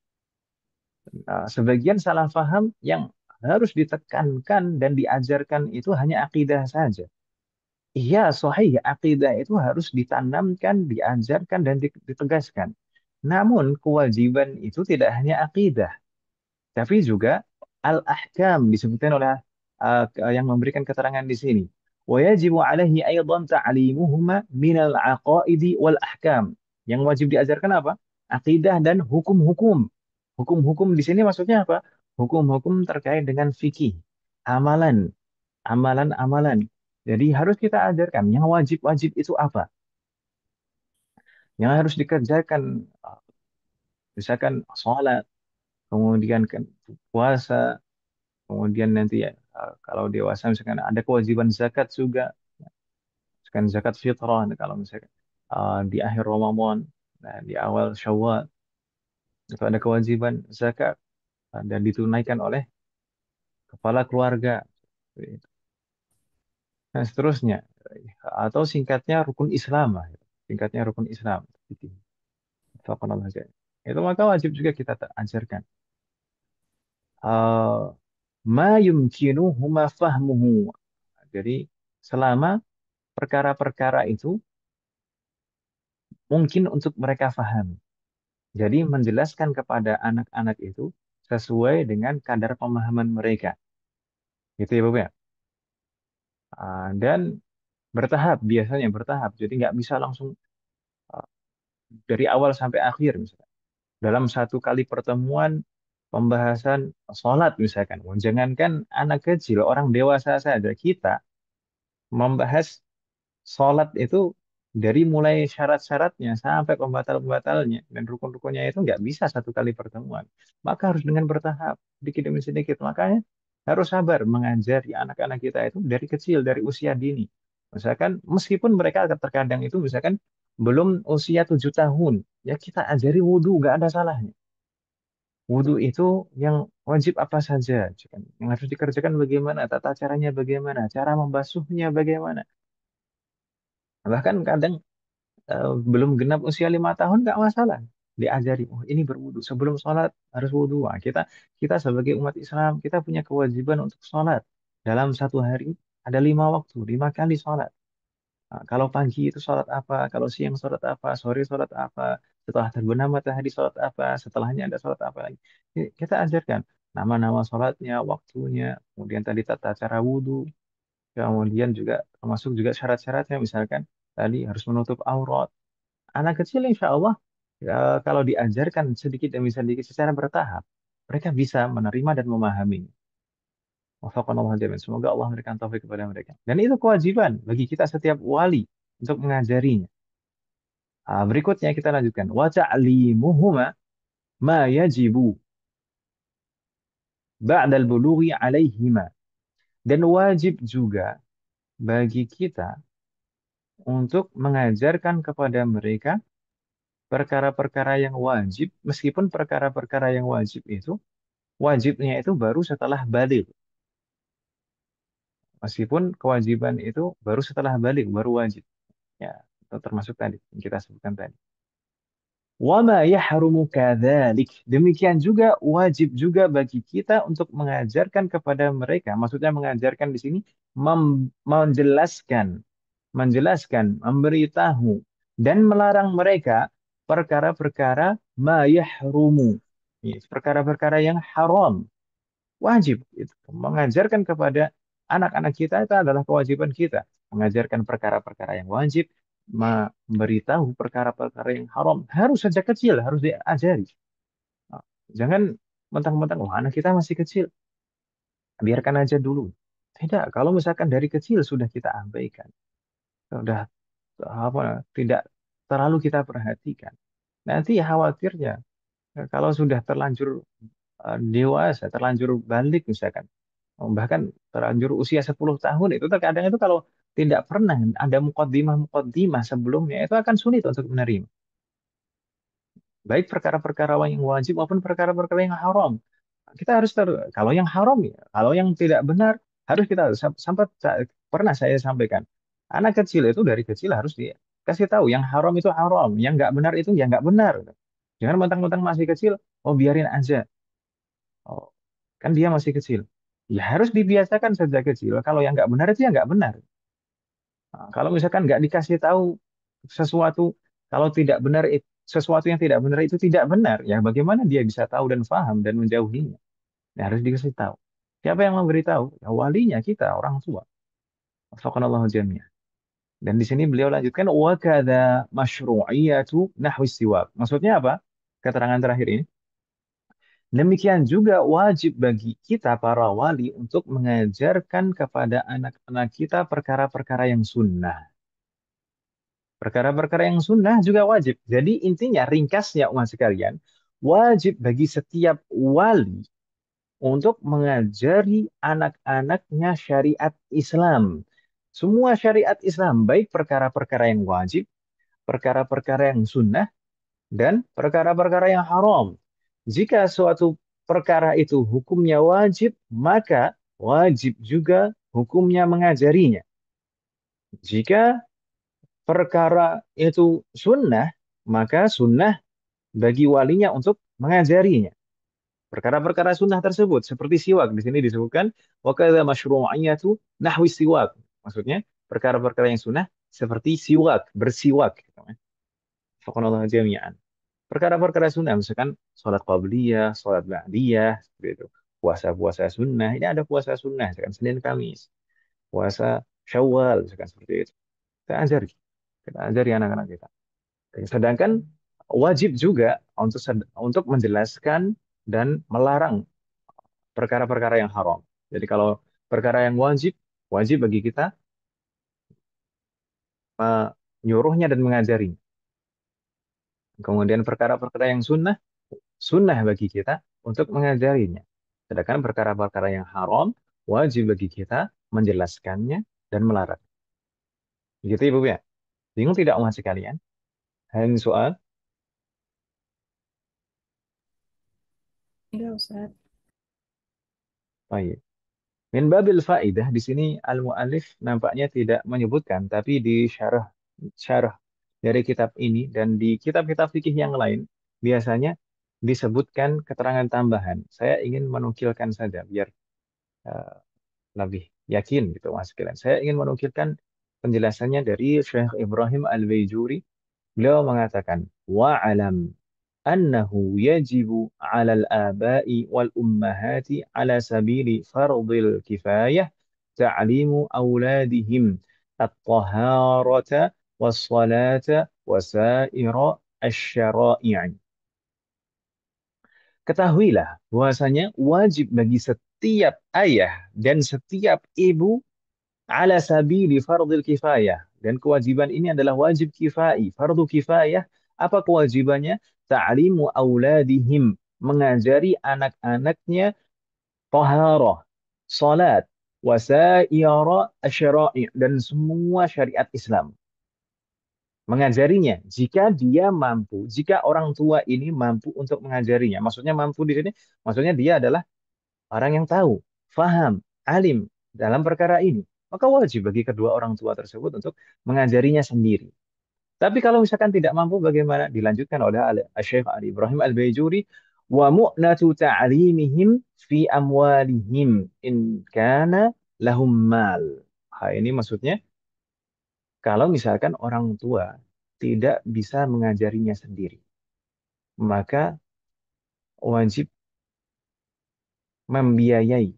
Sebagian salah paham yang harus ditekankan dan diajarkan itu hanya akidah saja. Iya, sahih, akidah itu harus ditanamkan, diajarkan, dan ditegaskan. Namun, kewajiban itu tidak hanya akidah, tapi juga al-ahkam disebutkan oleh yang memberikan keterangan di sini. Wajibu alaihi aydan ta'limuhuma minal aqaidi wal ahkam. Yang wajib diajarkan apa? Akidah dan hukum-hukum. Hukum-hukum di sini maksudnya apa? Hukum-hukum terkait dengan fikih, amalan, amalan-amalan. Jadi harus kita ajarkan yang wajib-wajib itu apa? Yang harus dikerjakan, misalkan sholat, kemudian kan puasa, kemudian nanti ya, kalau dewasa misalkan ada kewajiban zakat juga, misalkan zakat fitrah kalau misalkan di akhir Ramadan, nah, di awal Syawal itu ada kewajiban zakat dan ditunaikan oleh kepala keluarga. Nah, seterusnya atau singkatnya rukun Islam lah, singkatnya rukun Islam. Faqanallah aja. Itu maka wajib juga kita ajarkan. Eh, ma yumkinuhuma fahmuhu. Jadi selama perkara-perkara itu mungkin untuk mereka paham. Jadi menjelaskan kepada anak-anak itu sesuai dengan kadar pemahaman mereka. Gitu ya Bapak ya. Dan bertahap, biasanya bertahap. Jadi nggak bisa langsung ah, dari awal sampai akhir misalnya. Dalam satu kali pertemuan pembahasan sholat misalkan. Jangankan anak kecil, orang dewasa saja kita membahas sholat itu dari mulai syarat-syaratnya sampai pembatal-pembatalnya dan rukun-rukunnya itu nggak bisa satu kali pertemuan. Maka harus dengan bertahap, sedikit demi sedikit. Makanya harus sabar mengajari anak-anak kita itu dari kecil, dari usia dini. Misalkan meskipun mereka terkadang itu misalkan belum usia 7 tahun, ya kita ajari wudhu, nggak ada salahnya. Wudhu itu yang wajib apa saja, yang harus dikerjakan bagaimana, tata caranya bagaimana, cara membasuhnya bagaimana. Bahkan kadang belum genap usia 5 tahun nggak masalah diajari, oh ini berwudu sebelum sholat harus wudu. Nah, kita kita sebagai umat Islam kita punya kewajiban untuk sholat dalam satu hari ada 5 waktu, 5 kali sholat. Nah, kalau pagi itu sholat apa, kalau siang sholat apa, sore sholat apa, setelah terbenam matahari sholat apa, setelahnya ada sholat apa lagi. Kita ajarkan nama-nama sholatnya, waktunya, kemudian tadi tata cara wudhu, kemudian juga termasuk juga syarat-syaratnya, misalkan tadi harus menutup aurat. Anak kecil insya Allah kalau diajarkan sedikit demi sedikit secara bertahap, mereka bisa menerima dan memahami. Wafaqanallahu jami'an. Semoga Allah memberikan taufik kepada mereka. Dan itu kewajiban bagi kita setiap wali untuk mengajarinya. Berikutnya kita lanjutkan. Wa ta'limuhuma ma yajibu ba'dal bulughi alaihima. Dan wajib juga bagi kita untuk mengajarkan kepada mereka perkara-perkara yang wajib, meskipun perkara-perkara yang wajib itu wajibnya itu baru setelah baligh. Meskipun kewajiban itu baru setelah balik, baru wajib. Ya, itu termasuk tadi yang kita sebutkan tadi. Wama yahrumu kadzalik. Demikian juga wajib juga bagi kita untuk mengajarkan kepada mereka. Maksudnya mengajarkan di sini menjelaskan, memberitahu dan melarang mereka perkara-perkara ma yahrumu. Perkara-perkara yang haram. Wajib itu. Mengajarkan kepada anak-anak kita itu adalah kewajiban kita. Mengajarkan perkara-perkara yang wajib, memberitahu perkara-perkara yang haram. Harus sejak kecil, harus diajari. Nah, jangan mentang-mentang, oh anak kita masih kecil, biarkan aja dulu. Tidak, kalau misalkan dari kecil sudah kita abaikan, sudah tidak terlalu kita perhatikan. Nanti khawatirnya kalau sudah terlanjur dewasa, terlanjur balik misalkan, bahkan terlanjur usia 10 tahun itu terkadang itu kalau tidak pernah ada mukaddimah-mukaddimah sebelumnya itu akan sulit untuk menerima. Baik perkara-perkara yang wajib maupun perkara-perkara yang haram. Kita harus kalau yang haram ya, kalau yang tidak benar harus kita sampai pernah saya sampaikan. Anak kecil itu dari kecil harus dikasih tahu yang haram itu haram, yang nggak benar itu ya nggak benar. Jangan mentang-mentang masih kecil, oh biarin aja. Oh, kan dia masih kecil. Ya harus dibiasakan sejak kecil. Kalau yang nggak benar itu ya nggak benar. Nah, kalau misalkan nggak dikasih tahu sesuatu, kalau tidak benar sesuatu yang tidak benar itu tidak benar, ya bagaimana dia bisa tahu dan paham dan menjauhinya? Ya, harus dikasih tahu. Siapa yang memberitahu? Ya, walinya kita, orang tua. Wafakanallahu jami'an. Dan di sini beliau lanjutkan wa kadza masyru'iyatu nahwi siwak. Maksudnya apa? Keterangan terakhir ini. Demikian juga wajib bagi kita para wali untuk mengajarkan kepada anak-anak kita perkara-perkara yang sunnah. Perkara-perkara yang sunnah juga wajib. Jadi intinya ringkasnya umat sekalian, wajib bagi setiap wali untuk mengajari anak-anaknya syariat Islam. Semua syariat Islam, baik perkara-perkara yang wajib, perkara-perkara yang sunnah, dan perkara-perkara yang haram. Jika suatu perkara itu hukumnya wajib, maka wajib juga hukumnya mengajarinya. Jika perkara itu sunnah, maka sunnah bagi walinya untuk mengajarinya. Perkara-perkara sunnah tersebut seperti siwak di sini disebutkan wa kadza masyru'iyatu nahwi siwak. Maksudnya perkara-perkara yang sunnah seperti siwak, bersiwak gitu kan. Faqanallahu jami'an. Perkara-perkara sunnah misalkan salat qabliyah, salat ba'diyah seperti itu. Puasa-puasa sunnah, ini ada puasa sunnah misalkan Senin Kamis. Puasa Syawal misalkan seperti itu. Kita ajari anak-anak kita. Sedangkan wajib juga untuk menjelaskan dan melarang perkara-perkara yang haram. Jadi kalau perkara yang wajib, wajib bagi kita menyuruhnya dan mengajarinya. Kemudian perkara-perkara yang sunnah, sunnah bagi kita untuk mengajarinya. Sedangkan perkara-perkara yang haram, wajib bagi kita menjelaskannya dan melarang. Begitu Ibu ya. Bingung tidak umat sekalian? Ada soal? Enggak, Ustaz. Baik. Min babil faidah di sini al-mu'allif nampaknya tidak menyebutkan, tapi di syarah dari kitab ini dan di kitab-kitab fikih yang lain biasanya disebutkan keterangan tambahan. Saya ingin menukilkan saja biar eh, lebih yakin gitu Mas sekalian. Saya ingin menukilkan penjelasannya dari Syekh Ibrahim Al-Baijuri. Beliau mengatakan wa'alam أنه يجب على الآباء والأمهات على سبيل فرض الكفاية تعليم أولادهم الطهارة والصلاة وسائر الشرائع. Ketahuilah bahwasanya wajib bagi setiap ayah dan setiap ibu ala sabili fardil kifayah. Dan kewajiban ini adalah wajib kifai, fardu kifayah. Apa kewajibannya? Ta'limu auladihim, mengajari anak-anaknya taharah, salat, wasaira asyara'i, dan semua syariat Islam. Mengajarinya jika dia mampu, jika orang tua ini mampu untuk mengajarinya. Maksudnya mampu di sini, maksudnya dia adalah orang yang tahu, faham, alim dalam perkara ini. maka wajib bagi kedua orang tua tersebut untuk mengajarinya sendiri. Tapi kalau misalkan tidak mampu bagaimana? Dilanjutkan oleh Syekh Ali Ibrahim Al-Baijuri, wa mu'natu ta'limihim fi amwalihim in kana lahum mal. Ini maksudnya kalau misalkan orang tua tidak bisa mengajarinya sendiri, maka wajib membiayai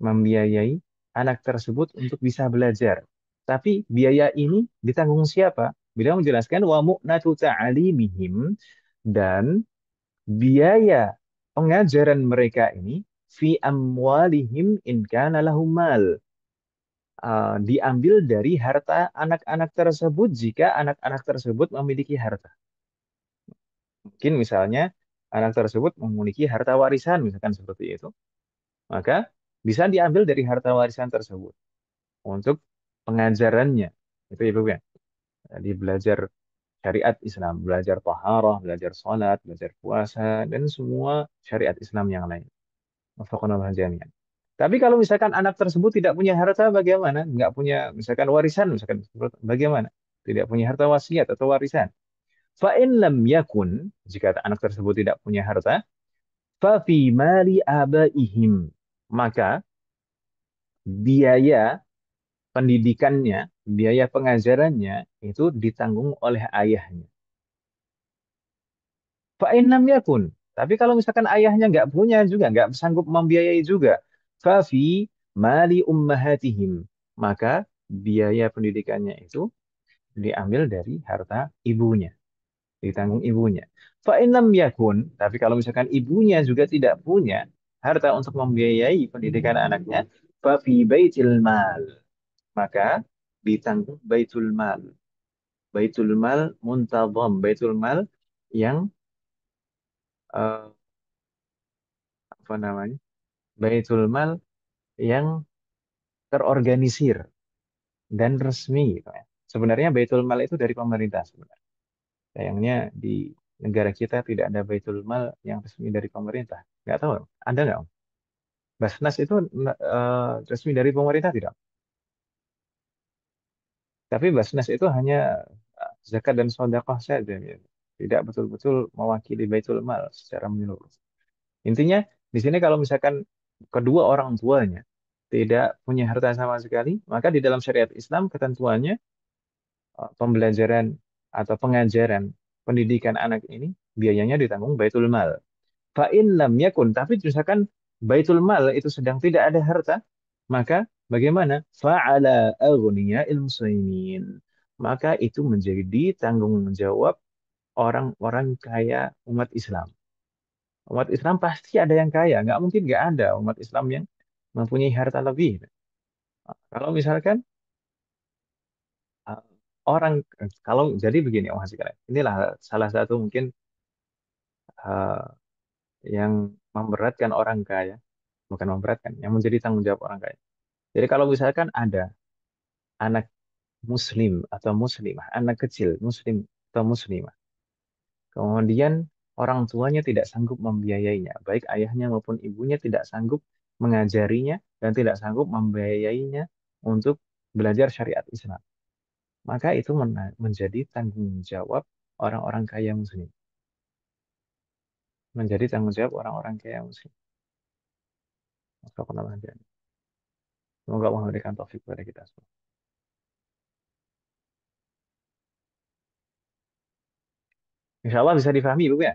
membiayai anak tersebut untuk bisa belajar. Tapi biaya ini ditanggung siapa? Beliau menjelaskan wa mu'natu ta'alimihim, dan biaya pengajaran mereka ini fi amwalihim in kana lahum mal. Diambil dari harta anak-anak tersebut jika anak-anak tersebut memiliki harta. Mungkin misalnya anak tersebut memiliki harta warisan, misalkan seperti itu. Maka bisa diambil dari harta warisan tersebut untuk pengajarannya. Itu Ibu ya. Jadi belajar syariat Islam, belajar taharah, belajar salat, belajar puasa, dan semua syariat Islam yang lain. Wafaqanallahu jami'an. Tapi kalau misalkan anak tersebut tidak punya harta, bagaimana? Nggak punya misalkan warisan, misalkan bagaimana? Tidak punya harta wasiat atau warisan. Fa'in lam yakun, jika anak tersebut tidak punya harta, fa fi mali abaihim, maka biaya pendidikannya, biaya pengajarannya itu ditanggung oleh ayahnya. Fa'in lam yakun. Tapi kalau misalkan ayahnya nggak punya juga, nggak sanggup membiayai juga, fafi mali ummahatihim, maka biaya pendidikannya itu diambil dari harta ibunya, ditanggung ibunya. Fa'in lam yakun. Tapi kalau misalkan ibunya juga tidak punya harta untuk membiayai pendidikan anaknya, fafi baitil mal, maka ditanggung baitul mal. Baitul mal muntazam, baitul mal yang eh, apa namanya? Baitul mal yang terorganisir dan resmi gitu ya. Sebenarnya baitul mal itu dari pemerintah sebenarnya. Sayangnya di negara kita tidak ada baitul mal yang resmi dari pemerintah. Nggak tahu, ada nggak, Om? Basnas itu resmi dari pemerintah tidak? Tapi Basnas itu hanya zakat dan sedekah saja, gitu. Tidak betul-betul mewakili baitul mal secara menyeluruh. Intinya di sini kalau misalkan kedua orang tuanya tidak punya harta sama sekali, maka di dalam syariat Islam ketentuannya pembelajaran atau pengajaran pendidikan anak ini biayanya ditanggung Baitul Mal. Fa'in lam yakun, tapi misalkan Baitul Mal itu sedang tidak ada harta, maka bagaimana? Fa'ala aghniya'il muslimin. Maka itu menjadi tanggung jawab orang-orang kaya umat Islam. Umat Islam pasti ada yang kaya, nggak mungkin nggak ada umat Islam yang mempunyai harta lebih. Kalau misalkan uh, orang, kalau jadi begini, Om Hasik, inilah salah satu mungkin uh, yang memberatkan orang kaya, bukan memberatkan, yang menjadi tanggung jawab orang kaya. Jadi kalau misalkan ada anak muslim atau muslimah, anak kecil muslim atau muslimah, kemudian orang tuanya tidak sanggup membiayainya, baik ayahnya maupun ibunya tidak sanggup mengajarinya dan tidak sanggup membiayainya untuk belajar syariat Islam. Maka itu menjadi tanggung jawab orang-orang kaya muslim. Menjadi tanggung jawab orang-orang kaya muslim. Maka Allah jami'an. Semoga Allah memberikan taufik kepada kita semua. Insya Allah bisa difahami, Bu ya?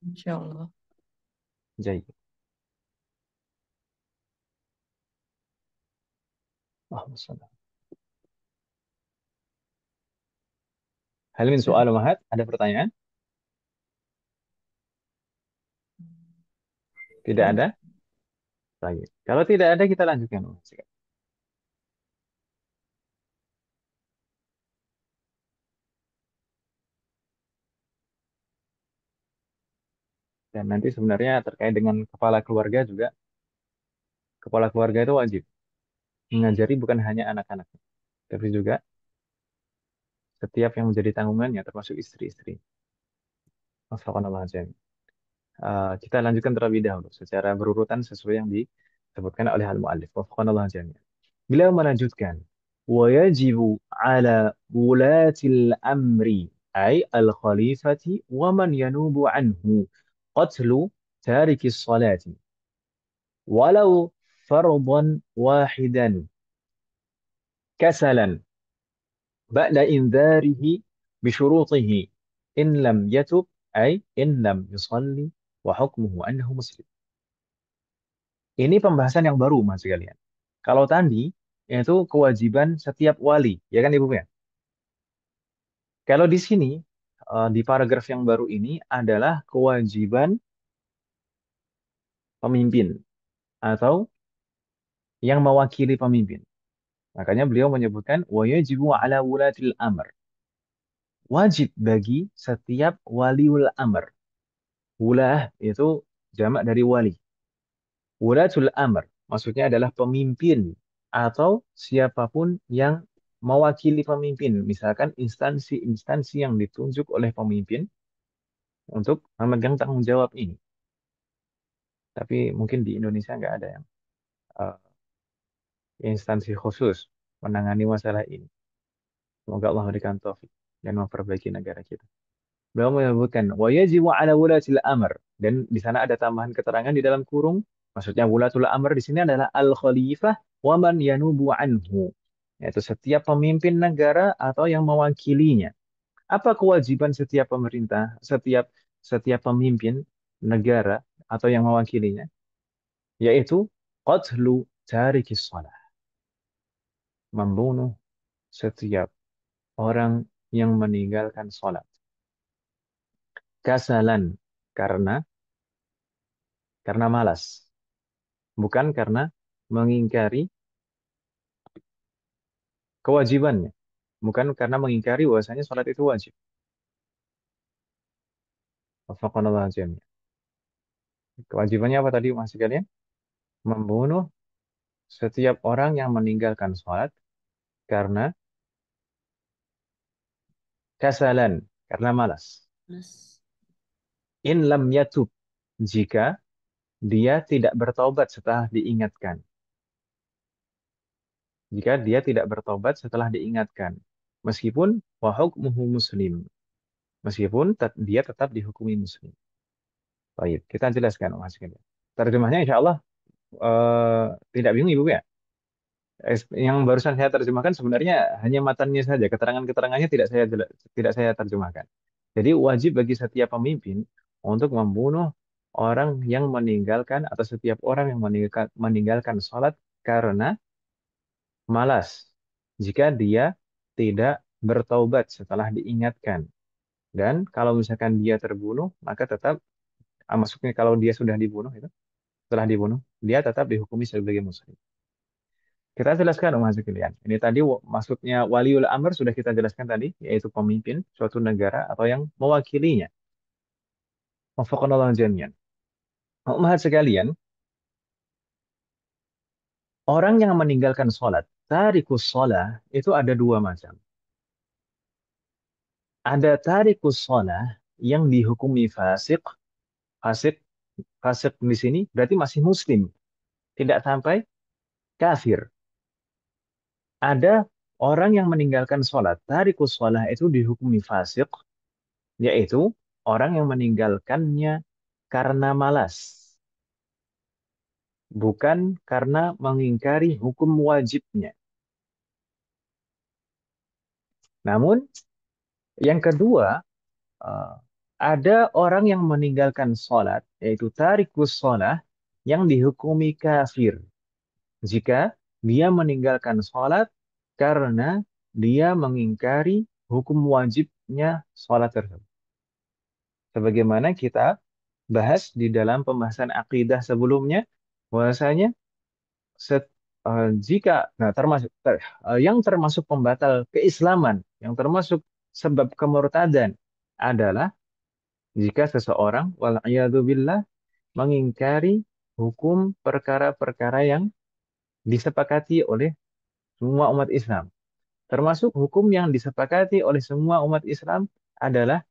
Insya Allah. Jai. Allahumma shalli. Hal min soal mahat? Ada pertanyaan? Tidak ada? Baik. Kalau tidak ada, kita lanjutkan. Dan nanti sebenarnya terkait dengan kepala keluarga juga, kepala keluarga itu wajib mengajari bukan hanya anak-anak, tapi juga setiap yang menjadi tanggungannya, termasuk istri-istri. Wafaqqanallahu jami'an. Kita lanjutkan terlebih dahulu secara berurutan sesuai yang Sebutkan oleh al-muallif. Wafaqanallah jami'an. Beliau melanjutkan, wa yajibu ala wulatil amri ay al-khalifati wa man yanubu anhu qatlu tarikis salati walau fardan wahidan kasalan ba'da indharihi bisyurutihi in lam yatub ay in lam yusalli wa hukmuhu annahu muslim. Ini pembahasan yang baru Mas sekalian. Kalau tadi itu kewajiban setiap wali, ya kan Ibu ya? Kalau di sini di paragraf yang baru ini adalah kewajiban pemimpin atau yang mewakili pemimpin. Makanya beliau menyebutkan wa yajibu ala wulatil amr. Wajib bagi setiap waliul amr. Wulah itu jamak dari wali. Wulatul amr maksudnya adalah pemimpin atau siapapun yang mewakili pemimpin. Misalkan instansi-instansi yang ditunjuk oleh pemimpin untuk memegang tanggung jawab ini. Tapi mungkin di Indonesia nggak ada yang uh, instansi khusus menangani masalah ini. Semoga Allah memberikan taufik dan memperbaiki negara kita. Beliau menyebutkan wa yajibu ala wulatil amr dan di sana ada tambahan keterangan di dalam kurung. Maksudnya wulatul amr di sini adalah al-khalifah wa man yanubu anhu. Yaitu setiap pemimpin negara atau yang mewakilinya. Apa kewajiban setiap pemerintah, setiap pemimpin negara atau yang mewakilinya? Yaitu qatlu tarikis shalah. Membunuh setiap orang yang meninggalkan sholat. Kasalan karena malas, bukan karena mengingkari kewajibannya, bukan karena mengingkari bahwasanya sholat itu wajib. Wafaqanallah jami'an. Kewajibannya apa tadi Mas sekalian? Membunuh setiap orang yang meninggalkan sholat karena kasalan, karena malas. Mas. In lam yatub, jika dia tidak bertaubat setelah diingatkan. Jika dia tidak bertobat setelah diingatkan. Meskipun wa hukmuhu muslim. Meskipun dia tetap dihukumi muslim. Baik, kita jelaskan Mas sekalian. Terjemahnya insya Allah tidak bingung Ibu ya. Yang barusan saya terjemahkan sebenarnya hanya matannya saja, keterangan-keterangannya tidak saya terjemahkan. Jadi wajib bagi setiap pemimpin untuk membunuh orang yang meninggalkan atau setiap orang yang meninggalkan sholat karena malas jika dia tidak bertaubat setelah diingatkan. Dan kalau misalkan dia terbunuh, maka tetap, maksudnya kalau dia sudah dibunuh, itu setelah dibunuh, dia tetap dihukumi sebagai muslim. Kita jelaskan, Mas sekalian. Ini tadi maksudnya waliul amr sudah kita jelaskan tadi, yaitu pemimpin suatu negara atau yang mewakilinya. Wafaqanallahu jami'an. Umat sekalian, orang yang meninggalkan sholat, tarikus sholat, itu ada dua macam. Ada tarikus sholat yang dihukumi fasik, fasik, fasik di sini berarti masih muslim, tidak sampai kafir. Ada orang yang meninggalkan sholat, tarikus sholat itu dihukumi fasik, yaitu orang yang meninggalkannya karena malas, bukan karena mengingkari hukum wajibnya. Namun, yang kedua, eh, ada orang yang meninggalkan sholat, yaitu tarikus sholat, yang dihukumi kafir. Jika dia meninggalkan sholat karena dia mengingkari hukum wajibnya sholat tersebut. Sebagaimana kita bahas di dalam pembahasan akidah sebelumnya, bahwasanya jika yang termasuk pembatal keislaman, yang termasuk sebab kemurtadan adalah jika seseorang wal'iyadzubillah mengingkari hukum perkara-perkara yang disepakati oleh semua umat Islam. Termasuk hukum yang disepakati oleh semua umat Islam adalah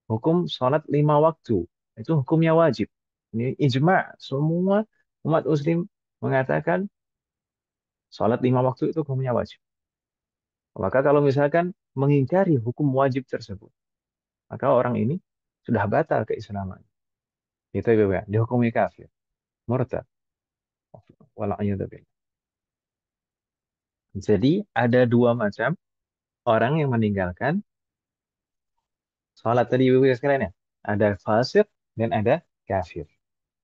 hukum sholat 5 waktu. Itu hukumnya wajib. Ini ijma' semua umat muslim mengatakan sholat 5 waktu itu hukumnya wajib. Maka kalau misalkan mengingkari hukum wajib tersebut, maka orang ini sudah batal keislaman. Itu ya, dihukumi kafir, murtad. Wala'iyadzubillah. Jadi ada dua macam orang yang meninggalkan sholat tadi ibu sekalian ya. Ada fasik dan ada kafir.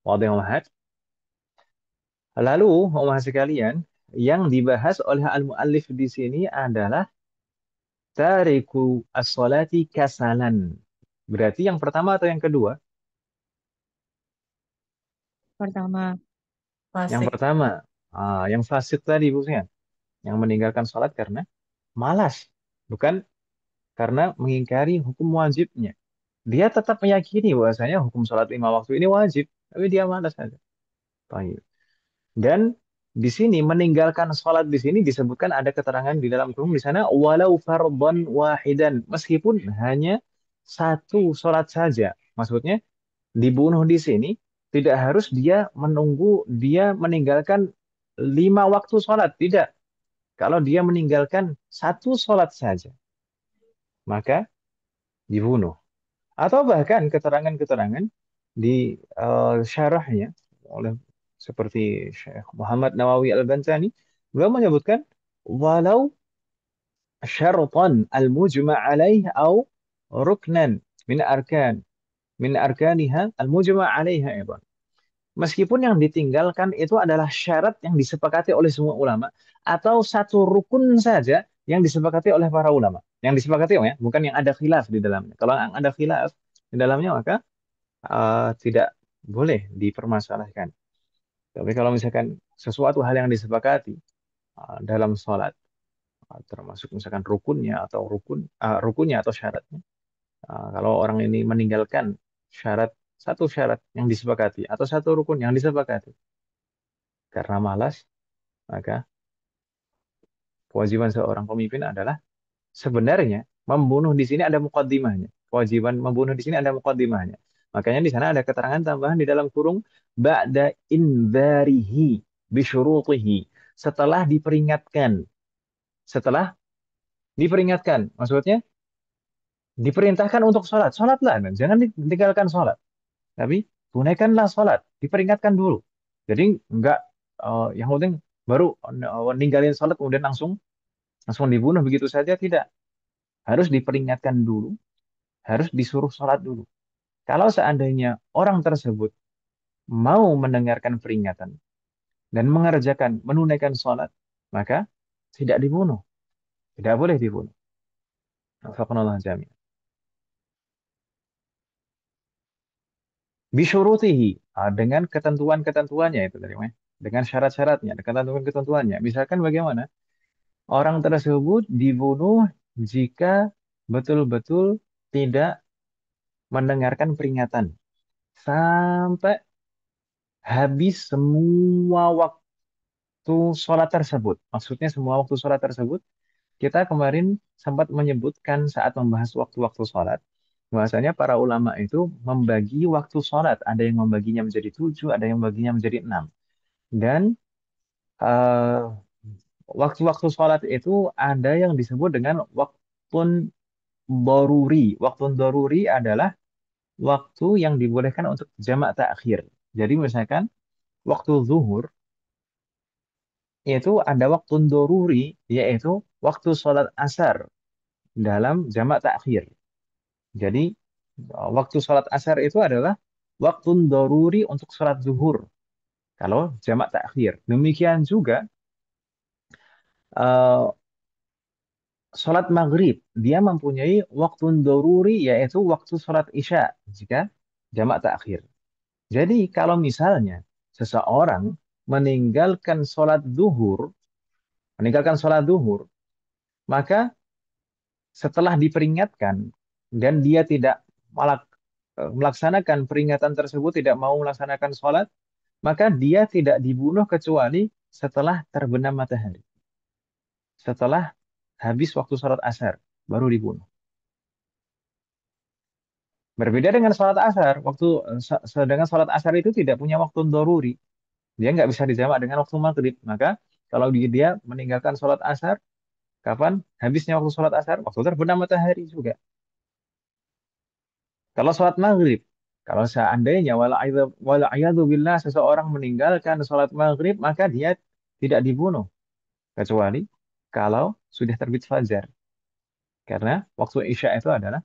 Wadih umahat. Lalu umahat sekalian, yang dibahas oleh al-muallif di sini adalah tariku as-sholati kasalan. Berarti yang pertama atau yang kedua? Pertama, Yang Fasik. pertama. Yang fasik tadi ibu sekalian. Yang meninggalkan sholat karena malas. Bukan karena mengingkari hukum wajibnya. Dia tetap meyakini bahwasanya hukum sholat 5 waktu ini wajib, tapi dia malas saja. Baik. Dan di sini meninggalkan sholat di sini disebutkan ada keterangan di dalam kurung di sana walau fardhan wahidan, meskipun hanya satu sholat saja. Maksudnya dibunuh di sini tidak harus dia menunggu dia meninggalkan 5 waktu sholat, tidak. Kalau dia meninggalkan satu sholat saja, maka dibunuh. Atau bahkan keterangan-keterangan di syarahnya oleh seperti Syekh Muhammad Nawawi Al-Bantani, beliau menyebutkan walau syaratan al-mujma' alaih au ruknan min arkan min arkaniha al-mujma' alaiha aidan. Meskipun yang ditinggalkan itu adalah syarat yang disepakati oleh semua ulama atau satu rukun saja yang disepakati oleh para ulama. Yang disepakati ya, bukan yang ada khilaf di dalamnya. Kalau yang ada khilaf di dalamnya maka tidak boleh dipermasalahkan. Tapi kalau misalkan sesuatu hal yang disepakati dalam sholat, termasuk misalkan rukunnya atau syaratnya, kalau orang ini meninggalkan satu syarat yang disepakati atau satu rukun yang disepakati karena malas, maka kewajiban seorang pemimpin adalah sebenarnya membunuh di sini ada mukaddimahnya. Kewajiban membunuh di sini ada mukaddimahnya. Makanya di sana ada keterangan tambahan di dalam kurung ba'da indarihi bisyurutihi. Setelah diperingatkan. Setelah diperingatkan. Maksudnya diperintahkan untuk sholat. Sholatlah. Jangan ditinggalkan sholat. Tapi tunaikanlah sholat. Diperingatkan dulu. Jadi enggak yang penting baru ninggalin sholat kemudian langsung dibunuh begitu saja. Tidak. Harus diperingatkan dulu. Harus disuruh sholat dulu. Kalau seandainya orang tersebut mau mendengarkan peringatan dan menunaikan sholat, maka tidak dibunuh. Tidak boleh dibunuh. Fakunallah jami'an. Bisyurutihi, dengan ketentuan-ketentuannya itu tadi, dengan syarat-syaratnya, ketentuan-ketentuannya. Misalkan bagaimana? Orang tersebut dibunuh jika betul-betul tidak mendengarkan peringatan sampai habis semua waktu sholat tersebut. Maksudnya semua waktu sholat tersebut, kita kemarin sempat menyebutkan saat membahas waktu-waktu sholat, bahwasanya para ulama itu membagi waktu sholat. Ada yang membaginya menjadi 7, ada yang membaginya menjadi 6. Dan eh, waktu-waktu sholat itu ada yang disebut dengan waktun doruri. Waktun doruri adalah waktu yang dibolehkan untuk jamak takhir. Jadi misalkan waktu zuhur itu ada waktu doruri, yaitu waktu sholat asar dalam jamak takhir. Jadi waktu sholat asar itu adalah waktu doruri untuk sholat zuhur. Kalau jamak takhir. Demikian juga eh, sholat maghrib. Dia mempunyai waktu doruri yaitu waktu sholat isya jika jamak takhir. Jadi kalau misalnya seseorang meninggalkan sholat zuhur, maka setelah diperingatkan dan dia tidak melaksanakan peringatan tersebut, tidak mau melaksanakan sholat, maka dia tidak dibunuh kecuali setelah terbenam matahari. Setelah habis waktu sholat asar, baru dibunuh. Berbeda dengan sholat asar, sedangkan sholat asar itu tidak punya waktu doruri. Dia nggak bisa dijamak dengan waktu maghrib. Maka kalau dia meninggalkan sholat asar, kapan habisnya waktu sholat asar? Waktu terbenam matahari juga. Kalau sholat maghrib, kalau seandainya billah seseorang meninggalkan sholat maghrib, maka dia tidak dibunuh. Kecuali kalau sudah terbit fajar. Karena waktu Isya itu adalah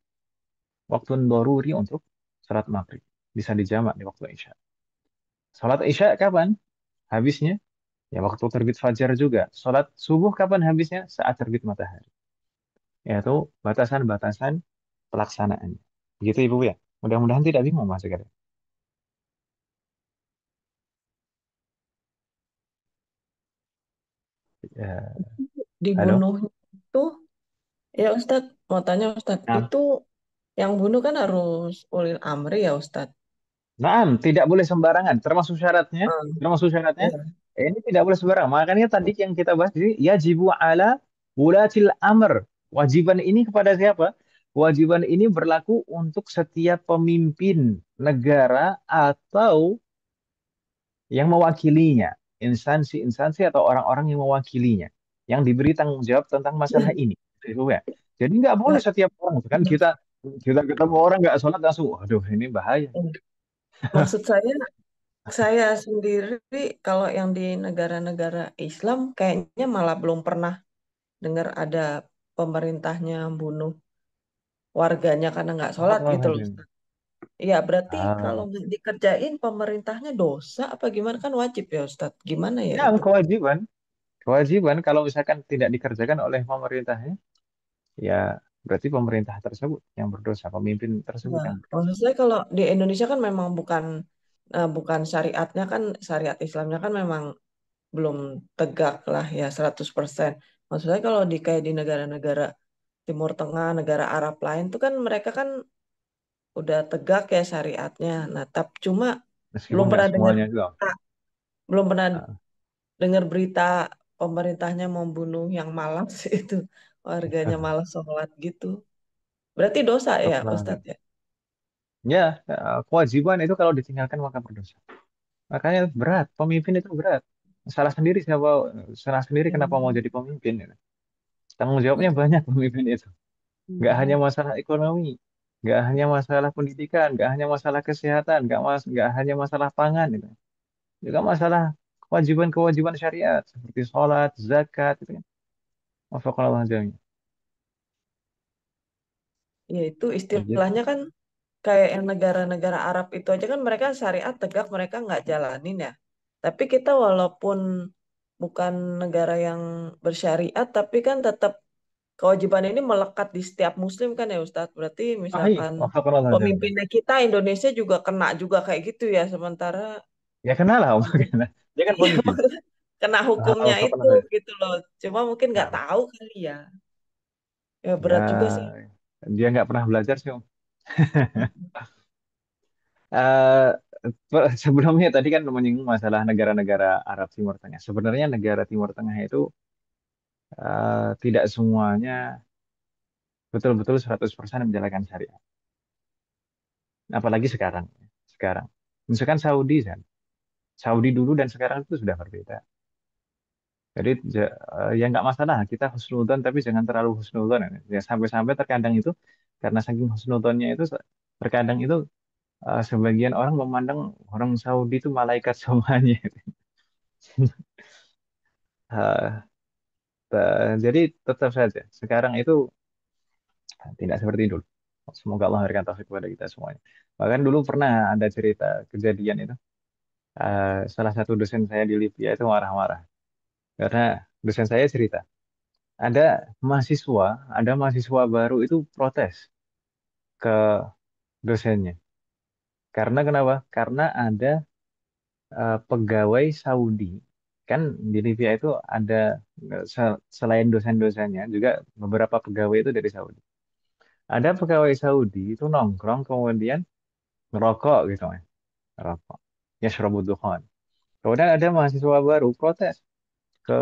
waktu doruri untuk sholat maghrib. Bisa dijamak di waktu Isya. Sholat Isya kapan habisnya? Ya waktu terbit fajar juga. Sholat subuh kapan habisnya? Saat terbit matahari. Yaitu batasan-batasan pelaksanaannya. Begitu Ibu ya. Mudah-mudahan tidak bingung Mas Sekali. Ya, halo. Dibunuhnya itu, ya Ustadz, mau tanya Ustadz, Nah, itu yang bunuh kan harus ulil amri ya Ustadz. Naam, tidak boleh sembarangan. Ah, Termasuk syaratnya, iya. ini tidak boleh sembarangan. Makanya tadi yang kita bahas jadi yajibu ala wulatil amr. Wajiban ini kepada siapa? Kewajiban ini berlaku untuk setiap pemimpin negara atau yang mewakilinya, instansi-instansi atau orang-orang yang mewakilinya, yang diberi tanggung jawab tentang masalah ini. Itu ya. Jadi nggak boleh Nah, setiap orang kan kita kita ketemu orang nggak sholat langsung, aduh ini bahaya. maksud saya sendiri kalau yang di negara-negara Islam kayaknya malah belum pernah dengar ada pemerintahnya bunuh warganya karena nggak sholat gitu loh. Astagfirullahaladzim. Ustaz. Iya, berarti kalau Ah, nggak dikerjain pemerintahnya dosa apa gimana kan wajib ya Ustadz? Gimana ya ya itu? kewajiban, kewajiban kalau misalkan tidak dikerjakan oleh pemerintahnya, ya berarti pemerintah tersebut yang berdosa, pemimpin Ya, tersebut yang berdosa. maksud saya kalau di Indonesia kan memang bukan syariatnya kan syariat Islamnya kan memang belum tegak lah ya 100%. Maksud saya kalau kayak di negara-negara Timur Tengah, negara Arab lain tuh kan mereka kan udah tegak ya syariatnya. Nah, tapi cuma Meskipun belum nggak pernah dengar semuanya juga. belum pernah Ah, dengar berita pemerintahnya membunuh yang malas itu warganya malas sholat gitu. Berarti dosa ya Astagfirullahaladzim. Ustadz ya? Ya, kewajiban itu kalau ditinggalkan maka berdosa. Makanya berat, pemimpin itu berat. Salah sendiri kenapa mau Hmm. jadi pemimpin. Ya. Tanggung jawabnya banyak pemimpin itu. Nggak hanya Hmm. masalah ekonomi, nggak hanya masalah pendidikan, nggak hanya masalah kesehatan, nggak hanya masalah pangan. Gitu. Juga masalah kewajiban-kewajiban syariat seperti sholat, zakat, itu kan. Wafaqanallah jami'an. Ya itu Lanjut. istilahnya kan kayak yang negara-negara Arab itu aja kan mereka syariat tegak mereka nggak jalanin ya. Tapi kita walaupun bukan negara yang bersyariat tapi kan tetap kewajiban ini melekat di setiap muslim kan ya Ustadz. Berarti Sahih. misalkan Wafaqanallah jami'an. pemimpinnya kita Indonesia juga kena juga kayak gitu ya. Sementara Ya kenal lah, pemimpin dia kan pemimpin. kena hukumnya itu Wafaqanallah. gitu loh. Cuma mungkin nggak Nah, tahu kali ya. Ya berat juga sih. ya dia nggak pernah belajar sih, Om. Eh, Sebelumnya tadi kan menyinggung masalah negara-negara Arab Timur Tengah. Sebenarnya negara Timur Tengah itu tidak semuanya betul-betul 100% menjalankan syariat. Apalagi sekarang. Sekarang. Misalkan Saudi kan. Saudi dulu dan sekarang itu sudah berbeda. Jadi ya nggak masalah kita husnudzon tapi jangan terlalu husnudzon ya. Ya, sampai-sampai terkadang itu karena saking husnudzonnya itu terkadang itu sebagian orang memandang orang Saudi itu malaikat semuanya. Eh, jadi tetap saja sekarang itu tidak seperti dulu. Semoga Allah memberikan taufik kepada kita semuanya. Bahkan dulu pernah ada cerita kejadian itu. Salah satu dosen saya di Libya itu marah-marah karena dosen saya cerita ada mahasiswa, ada mahasiswa baru itu protes ke dosennya. Karena kenapa? Karena ada pegawai Saudi. Kan di Libya itu ada selain dosen-dosennya juga beberapa pegawai itu dari Saudi. Ada pegawai Saudi itu nongkrong kemudian ngerokok gitu ya, ngerokok. Ya dukhan. Kemudian ada mahasiswa baru protes ke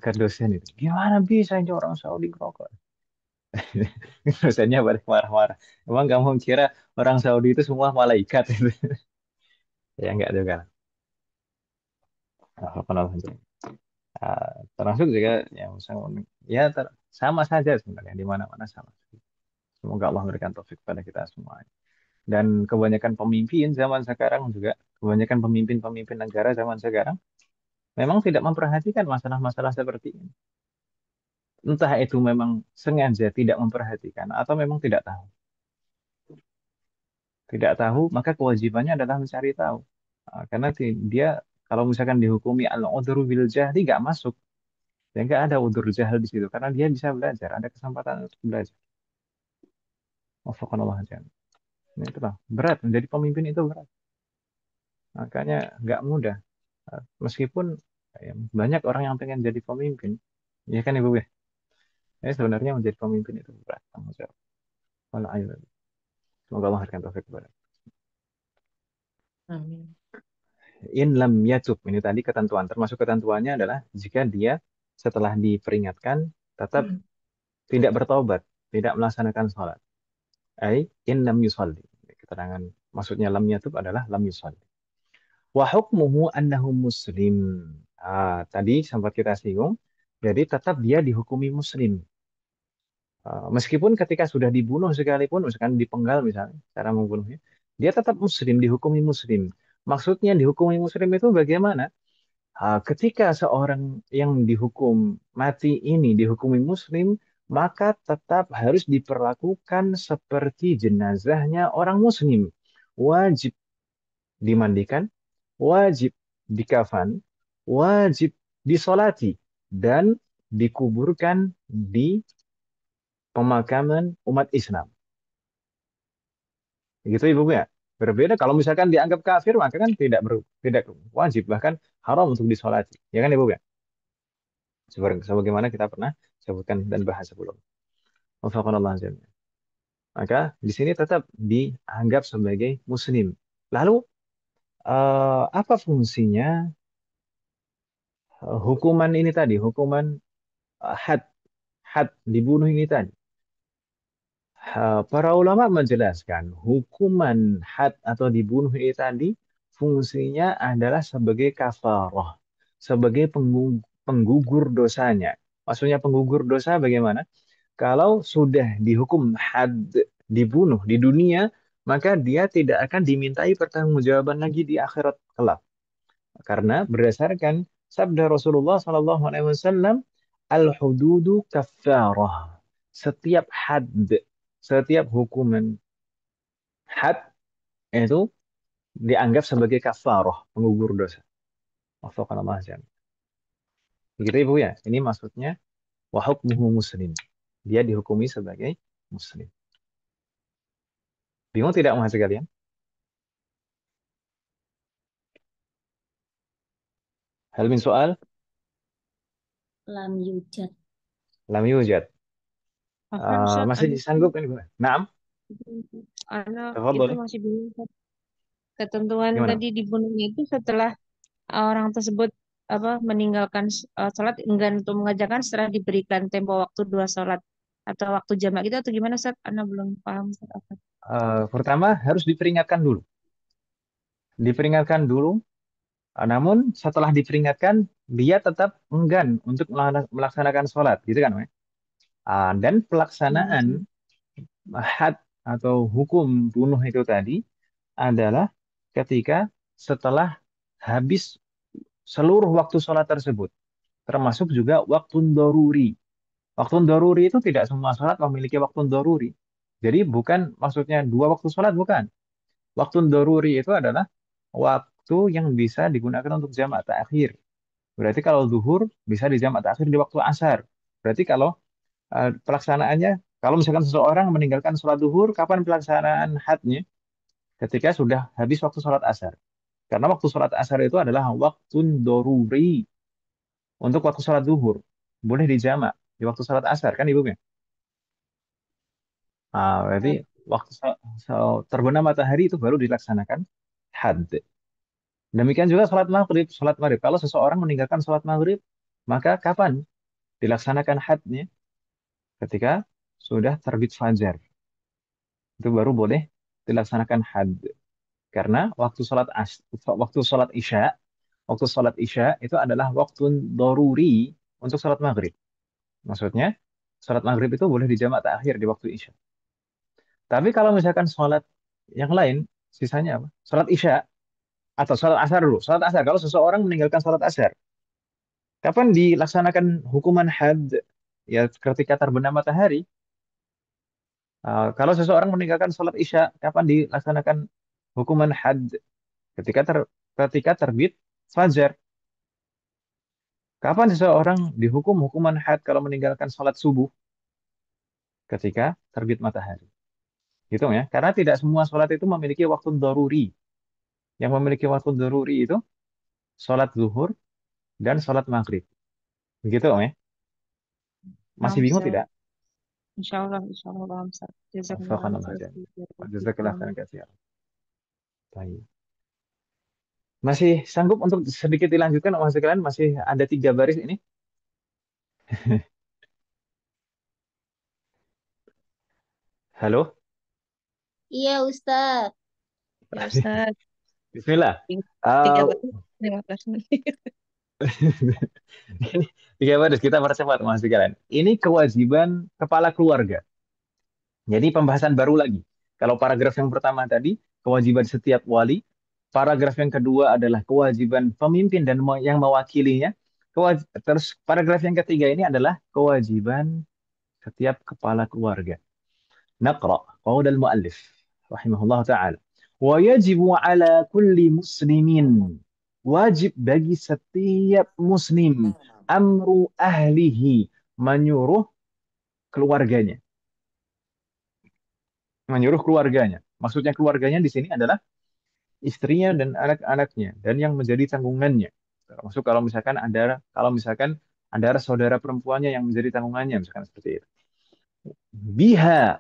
ke dosen itu. Gimana bisa ini orang Saudi ngerokok? Dosennya balik marah-marah. Emang kamu kira orang Saudi itu semua malaikat itu? Ya enggak juga. Alhamdulillah. Termasuk juga yang ya sama saja sebenarnya di mana-mana sama. Semoga Allah memberikan taufik pada kita semua. Dan kebanyakan pemimpin zaman sekarang juga, kebanyakan pemimpin-pemimpin negara zaman sekarang memang tidak memperhatikan masalah-masalah seperti ini. Entah itu memang sengaja tidak memperhatikan atau memang tidak tahu. Tidak tahu, maka kewajibannya adalah mencari tahu. Karena dia kalau misalkan dihukumi al-udhru bil jahli nggak masuk. Ya nggak ada udur jahil di situ karena dia bisa belajar, ada kesempatan untuk belajar. Wafaqqanallahu jami'an. Nah, itulah berat menjadi pemimpin itu berat. Makanya nggak mudah. Meskipun ya, banyak orang yang pengen jadi pemimpin, ya kan Ibu ya. Sebenarnya menjadi pemimpin itu berat tanggung jawab. Wala'ayyuh. Semoga Allah memberikan taufik kepada. Amin. In lam yatub. Ini tadi ketentuan. Termasuk ketentuannya adalah jika dia setelah diperingatkan tetap tidak bertobat, tidak melaksanakan sholat. In lam yusalli. Keterangan maksudnya lam yatub adalah lam yusalli. Wa hukmuhu annahu muslim. Tadi sempat kita singgung. Jadi tetap dia dihukumi muslim. Meskipun ketika sudah dibunuh sekalipun, misalkan dipenggal misalnya, cara membunuhnya, dia tetap muslim, dihukumi muslim. Maksudnya dihukumi muslim itu bagaimana? Ketika seorang yang dihukum mati ini dihukumi muslim, maka tetap harus diperlakukan seperti jenazahnya orang muslim. Wajib dimandikan, wajib dikafani, wajib disolati, dan dikuburkan di pemakaman umat Islam. Gitu Ibu ya. Berbeda kalau misalkan dianggap kafir, maka kan tidak wajib, bahkan haram untuk disolati. Ya kan Ibu ya? Sebagaimana kita pernah sebutkan dan bahas sebelum. Wafaqanallah jami'an. Maka di sini tetap dianggap sebagai muslim. Lalu apa fungsinya hukuman ini tadi, hukuman had had dibunuh ini tadi? Para ulama menjelaskan hukuman had atau dibunuh ini tadi fungsinya adalah sebagai kafarah, sebagai penggugur dosanya. Maksudnya penggugur dosa bagaimana? Kalau sudah dihukum had dibunuh di dunia, maka dia tidak akan dimintai pertanggungjawaban lagi di akhirat kelak. Karena berdasarkan sabda Rasulullah SAW, al-hududu kaffarah. Setiap had, setiap hukuman had itu dianggap sebagai kafarah, penggugur dosa. Wafaqan Allah jami'an. Begitu Ibu ya. Ini maksudnya wa hukmuhu muslim. Dia dihukumi sebagai muslim. Bingung tidak Mas sekalian? Hal min soal? Lam yujad. Lam yujad. Afwan Ustaz, Masih disanggup kan Ibu? Naam. Ana itu Tafadhol. masih bingung. Ustaz. Ketentuan Gimana? tadi dibunuhnya itu setelah orang tersebut meninggalkan sholat enggan untuk mengerjakan setelah diberikan tempo waktu 2 sholat atau waktu jamak itu atau gimana Ustaz? Ana belum paham Ustaz. Pertama harus diperingatkan dulu. Diperingatkan dulu. Namun setelah diperingatkan dia tetap enggan untuk melaksanakan sholat, gitu kan? Dan pelaksanaan had atau hukum bunuh itu tadi adalah ketika setelah habis seluruh waktu sholat tersebut, termasuk juga waktu doruri. Waktu doruri itu tidak semua sholat memiliki waktu doruri. Jadi bukan maksudnya 2 waktu sholat, bukan. Waktu doruri itu adalah waktu yang bisa digunakan untuk jamak takhir. Berarti kalau zuhur bisa di jamak takhir di waktu asar. Berarti kalau pelaksanaannya, kalau misalkan seseorang meninggalkan sholat zuhur, kapan pelaksanaan hadnya? Ketika sudah habis waktu sholat asar. Karena waktu sholat asar itu adalah waktu doruri untuk waktu sholat zuhur. Boleh dijamak di waktu sholat asar, kan Ibu ya? Berarti waktu terbenam matahari itu baru dilaksanakan had. Demikian juga sholat maghrib. Sholat maghrib. Kalau seseorang meninggalkan sholat maghrib, maka kapan dilaksanakan hadnya? Ketika sudah terbit fajar. Itu baru boleh dilaksanakan had. Karena waktu sholat isya waktu sholat Isya itu adalah waktu doruri untuk sholat maghrib. Maksudnya, sholat maghrib itu boleh dijamak takhir di waktu Isya. Tapi kalau misalkan sholat yang lain, sisanya apa? Sholat Isya atau sholat asar dulu. Sholat asar, kalau seseorang meninggalkan sholat asar, kapan dilaksanakan hukuman had? Ya, ketika terbenam matahari. Kalau seseorang meninggalkan sholat Isya, kapan dilaksanakan hukuman had? Ketika ketika terbit fajar. Kapan seseorang dihukum hukuman had kalau meninggalkan sholat subuh? Ketika terbit matahari. Gitu ya. Karena tidak semua sholat itu memiliki waktu doruri. Yang memiliki waktu doruri itu sholat zuhur dan sholat maghrib. Begitu ya. Masih Paham, bingung Ustaz. tidak? Insya Allah paham, Ustaz. Jazakallah Wafaqanallah jami'an. Jazakallah khairan. khairan katsiran. Baik. Masih sanggup untuk sedikit dilanjutkan, Mas sekalian? Masih ada 3 baris ini. Halo? Iya, Ustaz. Ya, Ustaz. Bismillah. Tiga Uh, baris, 15 menit. ini 3 baris, kita percepat, Mas sekalian. Ini kewajiban kepala keluarga. Jadi pembahasan baru lagi. Kalau paragraf yang pertama tadi, kewajiban setiap wali. Paragraf yang kedua adalah kewajiban pemimpin dan yang mewakilinya. Terus paragraf yang ketiga ini adalah kewajiban setiap kepala keluarga. Naqra qaul al-muallif rahimahullah taala. Wa yajibu ala kulli muslimin. Wajib bagi setiap muslim amru ahlihi, menyuruh keluarganya. Menyuruh keluarganya. Maksudnya keluarganya di sini adalah istrinya dan anak-anaknya dan yang menjadi tanggungannya. Termasuk kalau misalkan ada saudara perempuannya yang menjadi tanggungannya, misalkan seperti itu. Biha,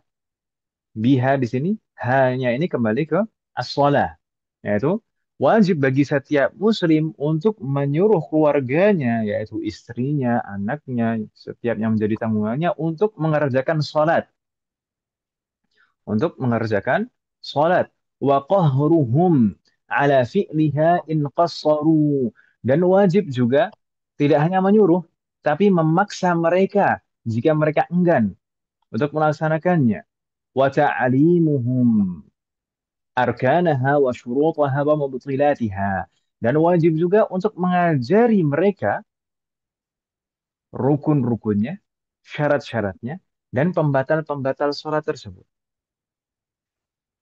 biha di sini hanya ini kembali ke as-shalah, yaitu wajib bagi setiap muslim untuk menyuruh keluarganya, yaitu istrinya, anaknya, setiap yang menjadi tanggungannya untuk mengerjakan salat, untuk mengerjakan salat. Wa qahruhum ala fi'liha in qassaru. Dan wajib juga tidak hanya menyuruh, tapi memaksa mereka jika mereka enggan untuk melaksanakannya. Wa ta'limuhum arkanaha wa syurutaha wa mubtilatiha. Dan wajib juga untuk mengajari mereka rukun-rukunnya, syarat-syaratnya, dan pembatal-pembatal sholat tersebut.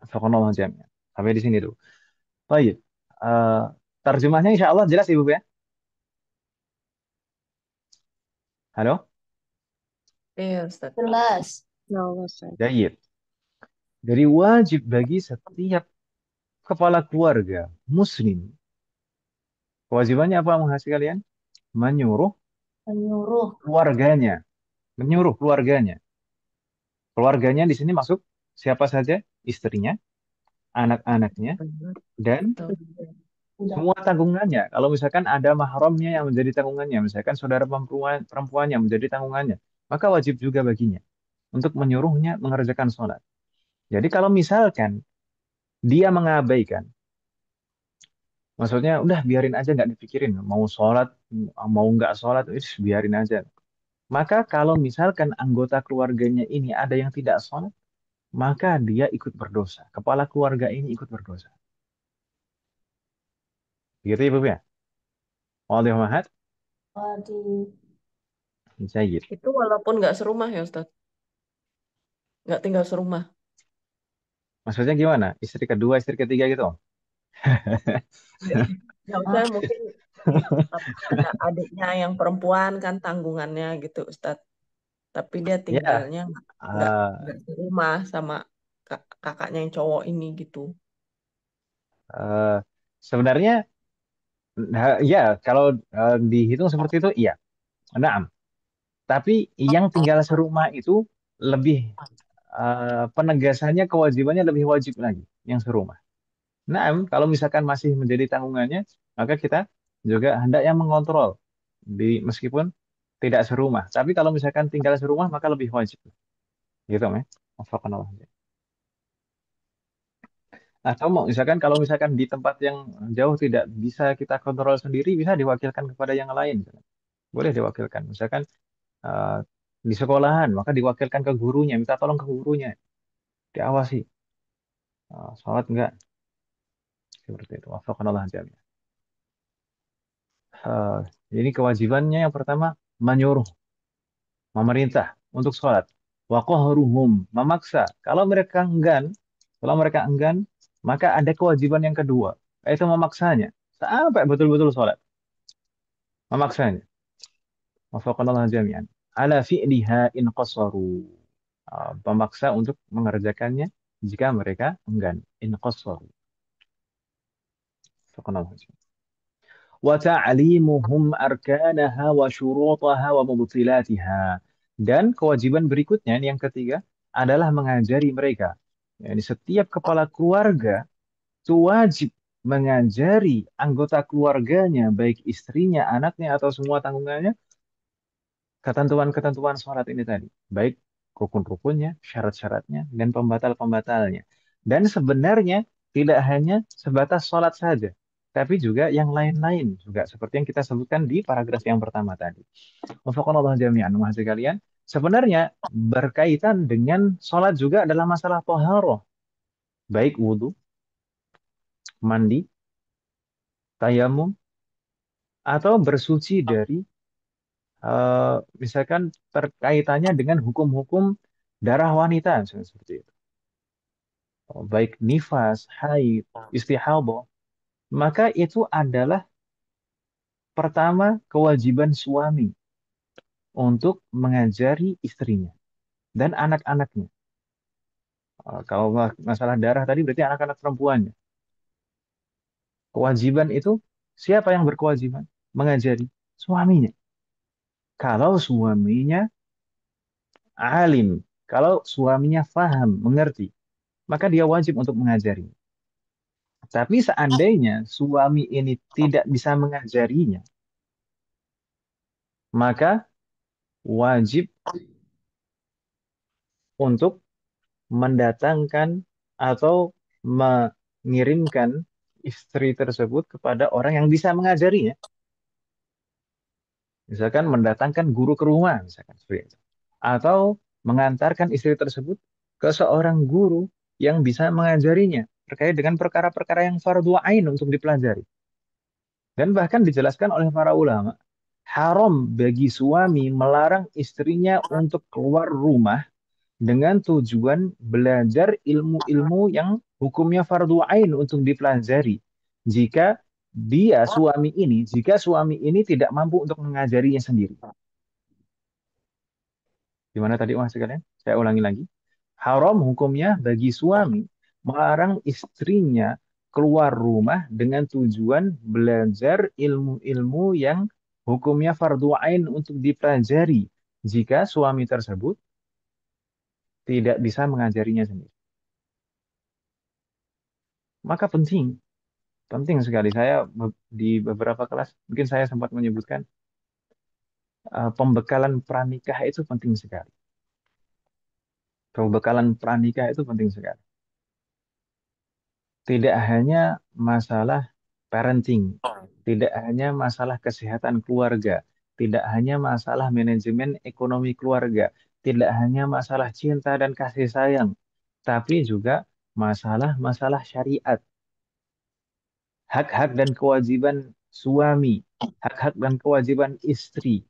Fakonallah jami'an. Sampai di sini dulu. Baik. Eh, terjemahnya insya Allah jelas Ibu ya? Halo? Iya, Ustaz. Jelas. Ya Allah, Ustaz. Baik. Jadi wajib bagi setiap kepala keluarga muslim. Kewajibannya apa menghasih kalian? Menyuruh Menyuruh. keluarganya. Menyuruh keluarganya. Keluarganya di sini masuk siapa saja? Istrinya, anak-anaknya, Benar. dan Betul. Udah. semua tanggungannya. Kalau misalkan ada mahramnya yang menjadi tanggungannya, misalkan saudara perempuannya menjadi tanggungannya, maka wajib juga baginya untuk menyuruhnya mengerjakan sholat. Jadi kalau misalkan dia mengabaikan, maksudnya udah biarin aja nggak dipikirin, mau sholat, mau nggak sholat, biarin aja. Maka kalau misalkan anggota keluarganya ini ada yang tidak sholat, maka dia ikut berdosa. Kepala keluarga ini ikut berdosa. Begitu Ibu ya? Wallahu a'lam. Waduh. Jayid. Itu walaupun nggak serumah ya, Ustaz. Nggak tinggal serumah. Maksudnya gimana? Istri kedua, istri ketiga gitu? Nggak usah, mungkin ada adiknya yang perempuan kan tanggungannya gitu, Ustaz. Tapi dia Ya, tinggalnya nggak eh, nggak serumah sama kakaknya yang cowok ini gitu. eh, sebenarnya ya kalau dihitung seperti itu, iya. Nah, tapi yang tinggal serumah itu lebih penegasannya kewajibannya lebih wajib lagi yang serumah. Nah, kalau misalkan masih menjadi tanggungannya, maka kita juga hendaknya mengontrol meskipun tidak serumah. Tapi kalau misalkan tinggal serumah maka lebih wajib. Gitu, ya. Wafaqqanallah. Atau mau misalkan kalau misalkan di tempat yang jauh tidak bisa kita kontrol sendiri, bisa diwakilkan kepada yang lain. Boleh diwakilkan. Misalkan eh, di sekolahan, maka diwakilkan ke gurunya, minta tolong ke gurunya, diawasi. Sholat enggak? Seperti itu. Wafaqanallah jami'an. Eh, ini kewajibannya yang pertama menyuruh, memerintah untuk sholat. Wa qahruhum, memaksa. Kalau mereka enggan, maka ada kewajiban yang kedua, yaitu memaksanya sampai betul-betul sholat. Memaksanya. Wafaqanallah jami'an. Ala fi'liha in qasaru. Memaksa untuk mengerjakannya jika mereka enggan. In qasaru. Wafaqanallah jami'an. Wa ta'limuhum arkanaha wa syurutaha wa mubtilatiha. Dan kewajiban berikutnya yang ketiga adalah mengajari mereka. Yani setiap kepala keluarga itu wajib mengajari anggota keluarganya, baik istrinya, anaknya, atau semua tanggungannya, ketentuan-ketentuan sholat ini tadi. Baik rukun-rukunnya, syarat-syaratnya, dan pembatal-pembatalnya. Dan sebenarnya tidak hanya sebatas sholat saja, tapi juga yang lain-lain juga. Seperti yang kita sebutkan di paragraf yang pertama tadi. Wafaqanallah jami'an, mahasiswa kalian. Sebenarnya berkaitan dengan sholat juga adalah masalah toharoh. Baik wudhu, mandi, tayamum, atau bersuci dari misalkan terkaitannya dengan hukum-hukum darah wanita, misalnya seperti itu. Baik nifas, haid, istihadah, maka itu adalah pertama kewajiban suami untuk mengajari istrinya dan anak-anaknya. Kalau masalah darah tadi berarti anak-anak perempuannya. Kewajiban itu siapa yang berkewajiban? Mengajari suaminya. Kalau suaminya alim, kalau suaminya faham, mengerti, maka dia wajib untuk mengajari. Tapi seandainya suami ini tidak bisa mengajarinya, maka wajib untuk mendatangkan atau mengirimkan istri tersebut kepada orang yang bisa mengajarinya. Misalkan mendatangkan guru ke rumah, misalkan seperti itu. Atau mengantarkan istri tersebut ke seorang guru yang bisa mengajarinya terkait dengan perkara-perkara yang fardhu ain untuk dipelajari. Dan bahkan dijelaskan oleh para ulama, haram bagi suami melarang istrinya untuk keluar rumah dengan tujuan belajar ilmu-ilmu yang hukumnya fardhu ain untuk dipelajari. Jika jika suami ini tidak mampu untuk mengajarinya sendiri. Gimana tadi mas sekalian? Saya ulangi lagi. Haram hukumnya bagi suami melarang istrinya keluar rumah dengan tujuan belajar ilmu-ilmu yang hukumnya fardhu ain untuk dipelajari jika suami tersebut tidak bisa mengajarinya sendiri. Maka penting, penting sekali. Saya di beberapa kelas mungkin saya sempat menyebutkan pembekalan pranikah itu penting sekali. Pembekalan pranikah itu penting sekali. Tidak hanya masalah parenting, tidak hanya masalah kesehatan keluarga, tidak hanya masalah manajemen ekonomi keluarga, tidak hanya masalah cinta dan kasih sayang, tapi juga masalah-masalah syariat, hak-hak dan kewajiban suami, hak-hak dan kewajiban istri,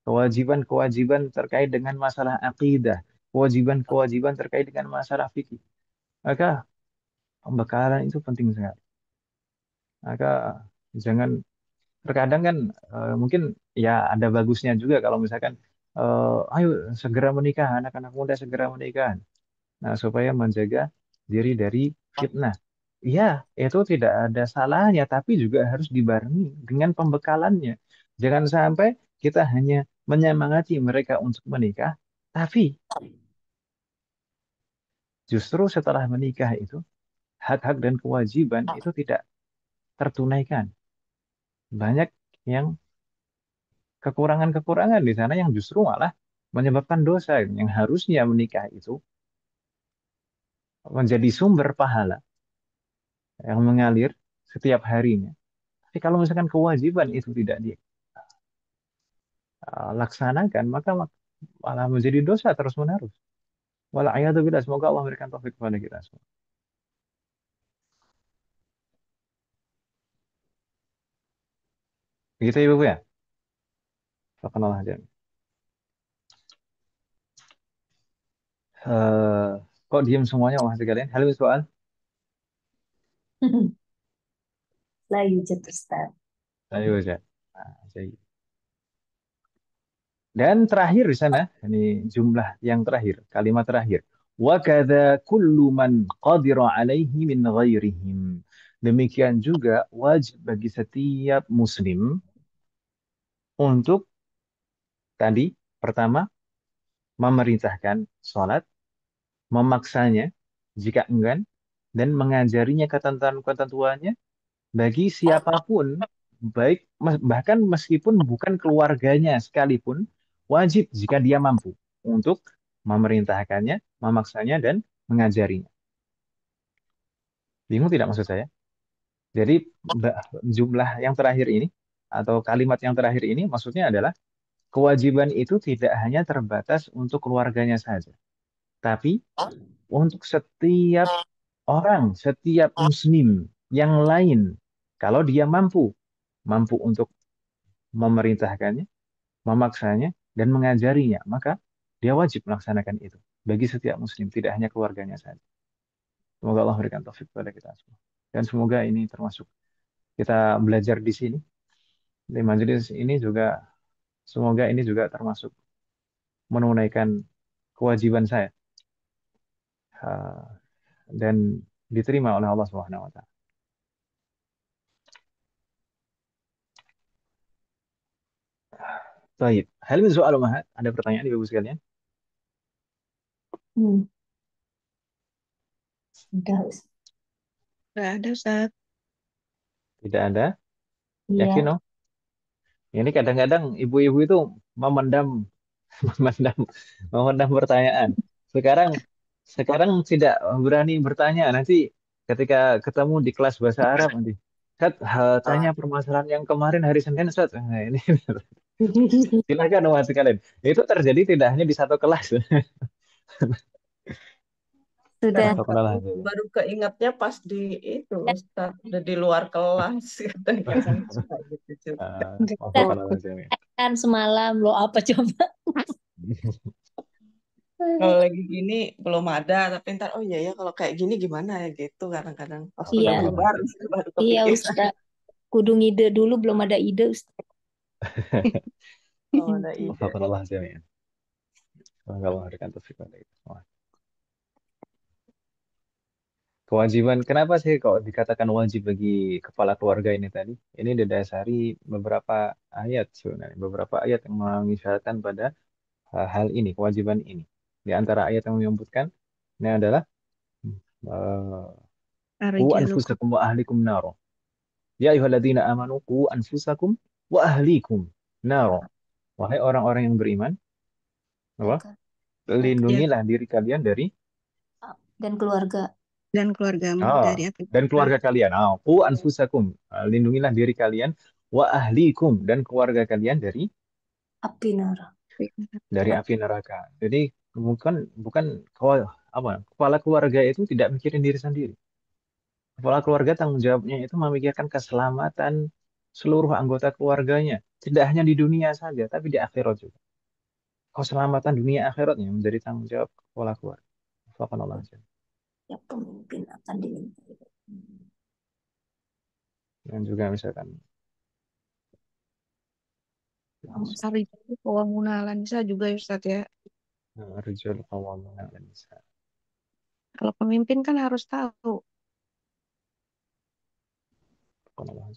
kewajiban-kewajiban terkait dengan masalah akidah, kewajiban-kewajiban terkait dengan masalah fikih. Maka pembekalan itu penting sekali. Maka jangan terkadang kan mungkin ya ada bagusnya juga kalau misalkan ayo segera menikah, anak-anak muda segera menikah. Nah, supaya menjaga diri dari fitnah. Iya, itu tidak ada salahnya, tapi juga harus dibarengi dengan pembekalannya. Jangan sampai kita hanya menyemangati mereka untuk menikah, tapi justru setelah menikah itu hak-hak dan kewajiban itu tidak tertunaikan. Banyak yang kekurangan-kekurangan di sana yang justru malah menyebabkan dosa yang harusnya menikah itu menjadi sumber pahala. yang mengalir setiap harinya. Tapi kalau misalkan kewajiban itu tidak dilaksanakan, maka malah menjadi dosa terus-menerus. Wala'iyadzubillah, semoga Allah memberikan taufik kepada kita semua. Begitu Ibu ya? Subhanallah aja. Eh, kok diam semuanya mas sekalian? Halo soal. لا يوجد أستاذ. Ayo ya. Nah, jadi. Dan terakhir di sana, ini jumlah yang terakhir, kalimat terakhir. Wa kadza kullu man qadira alaihi min ghairihim. Demikian juga wajib bagi setiap muslim untuk tadi pertama memerintahkan sholat, memaksanya jika enggan, dan mengajarinya ketentuan-ketentuannya bagi siapapun, baik bahkan meskipun bukan keluarganya sekalipun, wajib jika dia mampu untuk memerintahkannya, memaksanya, dan mengajarinya. Bingung tidak maksud saya? Jadi jumlah yang terakhir ini atau kalimat yang terakhir ini maksudnya adalah kewajiban itu tidak hanya terbatas untuk keluarganya saja, tapi untuk setiap orang, setiap muslim yang lain, kalau dia mampu untuk memerintahkannya, memaksanya, dan mengajarinya, maka dia wajib melaksanakan itu bagi setiap muslim, tidak hanya keluarganya saja. Semoga Allah berikan taufik kepada kita semua. Dan semoga ini termasuk kita belajar di sini, di majelis ini juga, semoga ini juga termasuk menunaikan kewajiban saya uh, dan diterima oleh Allah Subhanahu wa taala. Baik, hal min soal Mahat, ada pertanyaan Ibu sekalian? Hmm. Udah, Ustaz. Nggak ada, Ustaz. Tidak ada? Iya. Yakin, no? Ini kadang-kadang ibu-ibu itu memendam memendam memendam pertanyaan. Sekarang sekarang tidak berani bertanya. Nanti ketika ketemu di kelas bahasa Arab nanti, Ustaz, tanya permasalahan yang kemarin hari Senin, Ustaz. Nah, ini silakan mas sekalian. Itu terjadi tidak hanya di satu kelas. Sudah. Alhamdulillah. Baru keingatnya pas di itu, Ustaz, udah di luar kelas. Kadang-kadang suka gitu juga. Ustaz, Alhamdulillah. kan semalam lo apa coba? Kalau lagi gini belum ada, tapi ntar oh iya ya kalau kayak gini gimana ya gitu kadang-kadang pas udah Iya, bubar baru iya kepikiran. Ustaz. Kudu ngide dulu, belum ada ide Ustaz. Kalau ada ide. Alhamdulillah jami'an. Semoga Allah berikan taufik pada kita semua. Kewajiban, kenapa sih kok dikatakan wajib bagi kepala keluarga ini tadi? Ini didasari beberapa ayat sebenarnya, beberapa ayat yang mengisyaratkan pada hal ini, kewajiban ini. Di antara ayat yang menyebutkan ini adalah eh, qu Arijalukum. anfusakum wa ahlikum naro. Ya ayyuhalladzina amanu qu anfusakum wa ahlikum naro. Wahai orang-orang yang beriman, apa? Ya, Lindungilah diri kalian dari Dan keluarga. dan keluargamu ah, dari api dan neraka. keluarga kalian. Qu anfusakum, lindungilah diri kalian wa ahlikum dan keluarga kalian Api neraka. dari api neraka. Jadi bukan bukan apa kepala keluarga itu tidak mikirin diri sendiri. Kepala keluarga tanggung jawabnya itu memikirkan keselamatan seluruh anggota keluarganya, tidak hanya di dunia saja, tapi di akhirat juga. Keselamatan dunia akhiratnya menjadi tanggung jawab kepala keluarga. Subhanallah. Ya, pemimpin akan diminta. Dan juga misalkan Arijalu qawwamuna 'alan nisa juga ya, Ustaz ya. rijal qawwamuna 'alan nisa. Kalau pemimpin kan harus tahu. Subhanallah.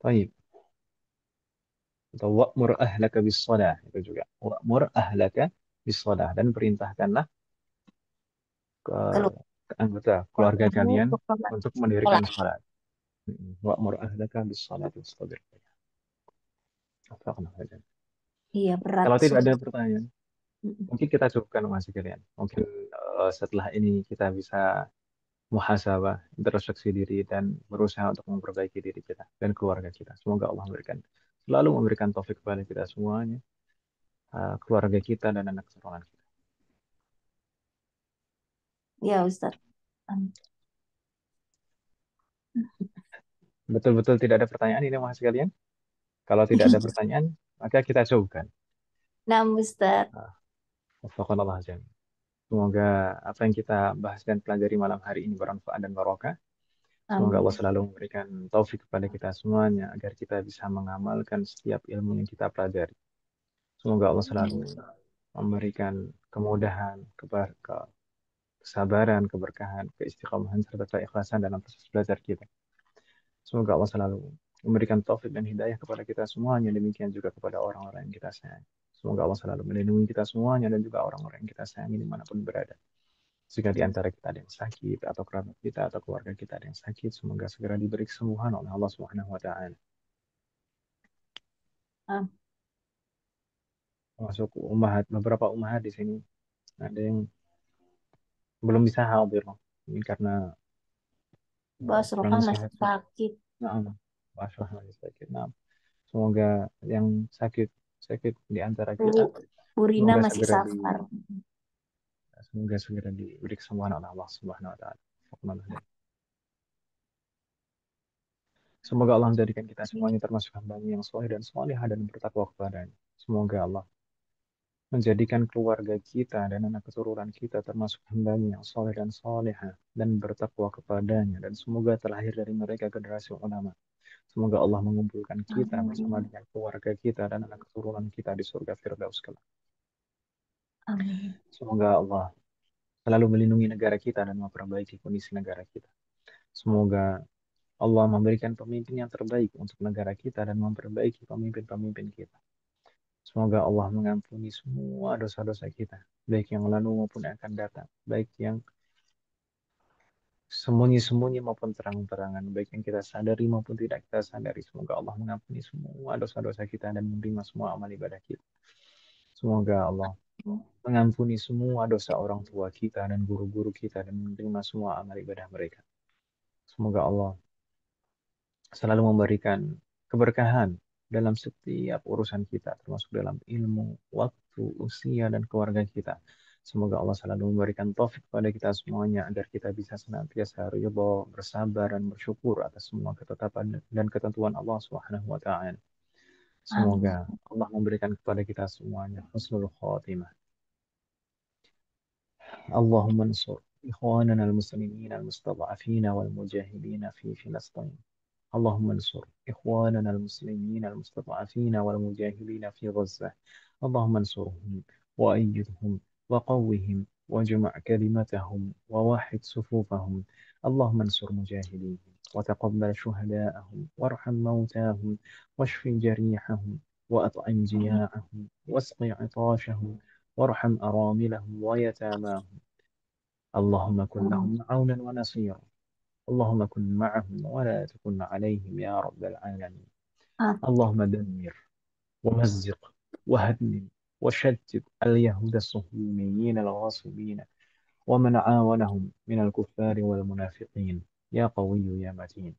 Baik. Atau wa'mur ahlaka bis shalah itu juga. Wa'mur ahlaka bis shalah dan perintahkanlah ke, Kalau ke anggota keluarga kamu kalian untuk untuk sholat, mendirikan salat. Wa'mur ahlaka bis salati wastabir. iya berat. Kalau tidak ada Sudah. pertanyaan, mungkin kita cukupkan masih kalian. Mungkin setelah ini kita bisa muhasabah, introspeksi diri dan berusaha untuk memperbaiki diri kita dan keluarga kita. Semoga Allah selalu memberikan taufik kepada kita semuanya, keluarga kita dan anak keturunan kita. Ya Ustaz. Amin. Betul-betul tidak ada pertanyaan ini mas sekalian. Kalau tidak ada pertanyaan, maka kita cobakan. Nah Ustaz. Wafaqanallah jami'an. Semoga apa yang kita bahas dan pelajari malam hari ini bermanfaat dan barokah. Semoga Amin. Allah selalu memberikan taufik kepada kita semuanya agar kita bisa mengamalkan setiap ilmu yang kita pelajari. Semoga Allah selalu memberikan kemudahan, kesabaran, keberkahan, keistiqomahan, serta keikhlasan dalam proses belajar kita. Semoga Allah selalu memberikan taufik dan hidayah kepada kita semuanya, demikian juga kepada orang-orang yang kita sayangi. Semoga Allah selalu melindungi kita semuanya dan juga orang-orang yang kita sayangi dimanapun berada. Jika di antara kita ada yang sakit, atau kerabat kita, atau keluarga kita ada yang sakit, semoga segera diberi kesembuhan oleh Allah Subhanahu wa Ta'ala. Masuk beberapa ummahat di sini ada yang belum bisa hadir, ini karena Basrokah kurang masih sehat. sakit. Nah, masih sakit. Nah, semoga yang sakit di antara kita Urina semoga masih safar. semoga segera diberi kesembuhan oleh Allah Subhanahu wa Ta'ala. Semoga Allah menjadikan kita semuanya termasuk hamba-Nya yang soleh dan solehah dan bertakwa kepadanya. Semoga Allah menjadikan keluarga kita dan anak keturunan kita termasuk hamba-Nya yang soleh dan solehah dan bertakwa kepadanya. Dan semoga terlahir dari mereka generasi ulama. Semoga Allah mengumpulkan kita bersama dengan keluarga kita dan anak keturunan kita di surga Firdaus kelak. Amin. Semoga Allah selalu melindungi negara kita dan memperbaiki kondisi negara kita. Semoga Allah memberikan pemimpin yang terbaik untuk negara kita dan memperbaiki pemimpin-pemimpin kita. Semoga Allah mengampuni semua dosa-dosa kita, baik yang lalu maupun yang akan datang, baik yang sembunyi-sembunyi maupun terang-terangan, baik yang kita sadari maupun tidak kita sadari. Semoga Allah mengampuni semua dosa-dosa kita dan menerima semua amal ibadah kita. Semoga Allah mengampuni semua dosa orang tua kita dan guru-guru kita dan menerima semua amal ibadah mereka. Semoga Allah selalu memberikan keberkahan dalam setiap urusan kita, termasuk dalam ilmu, waktu, usia, dan keluarga kita. Semoga Allah selalu memberikan taufik kepada kita semuanya agar kita bisa senantiasa ridha, bersabar, dan bersyukur atas semua ketetapan dan ketentuan Allah Subhanahu wa Ta'ala. Semoga Allah memberikan kepada kita semuanya husnul khatimah. Allahumma ansur ikhwanana al-muslimin al-mustada'afin wal-mujahidin fi Filastin. اللهم انصر إخواننا المسلمين المستضعفين والمجاهدين في غزة. اللهم انصرهم وأيدهم وقوهم وجمع كلمتهم ووحد صفوفهم. اللهم انصر مجاهديهم وتقبل شهداءهم وارحم موتاهم واشف جريحهم وأطعم جياعهم واسق عطاشهم وارحم أراملهم ويتاماهم. اللهم كن لهم عونا ونصيرا. اللهم كن معهم ولا تكن عليهم يا رب العالمين. اللهم دمر ومزق وهدم وشتت اليهود الصهيونيين الغاصبين ومن عاونهم من الكفار والمنافقين يا قوي يا متين.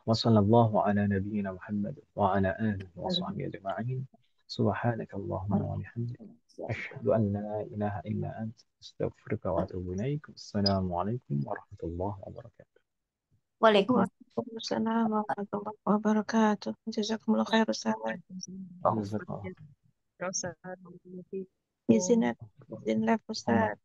وصلى الله على نبينا محمد وعلى آله وصحبه أجمعين. سبحانك اللهم وبحمدك أشهد أن لا إله إلا أنت أستغفرك وأتوب إليك. السلام عليكم ورحمة الله وبركاته. Waalaikumsalam warahmatullahi wabarakatuh. Jazakumullah khair Ustaz. جزاك الله خير. Izin Ustaz.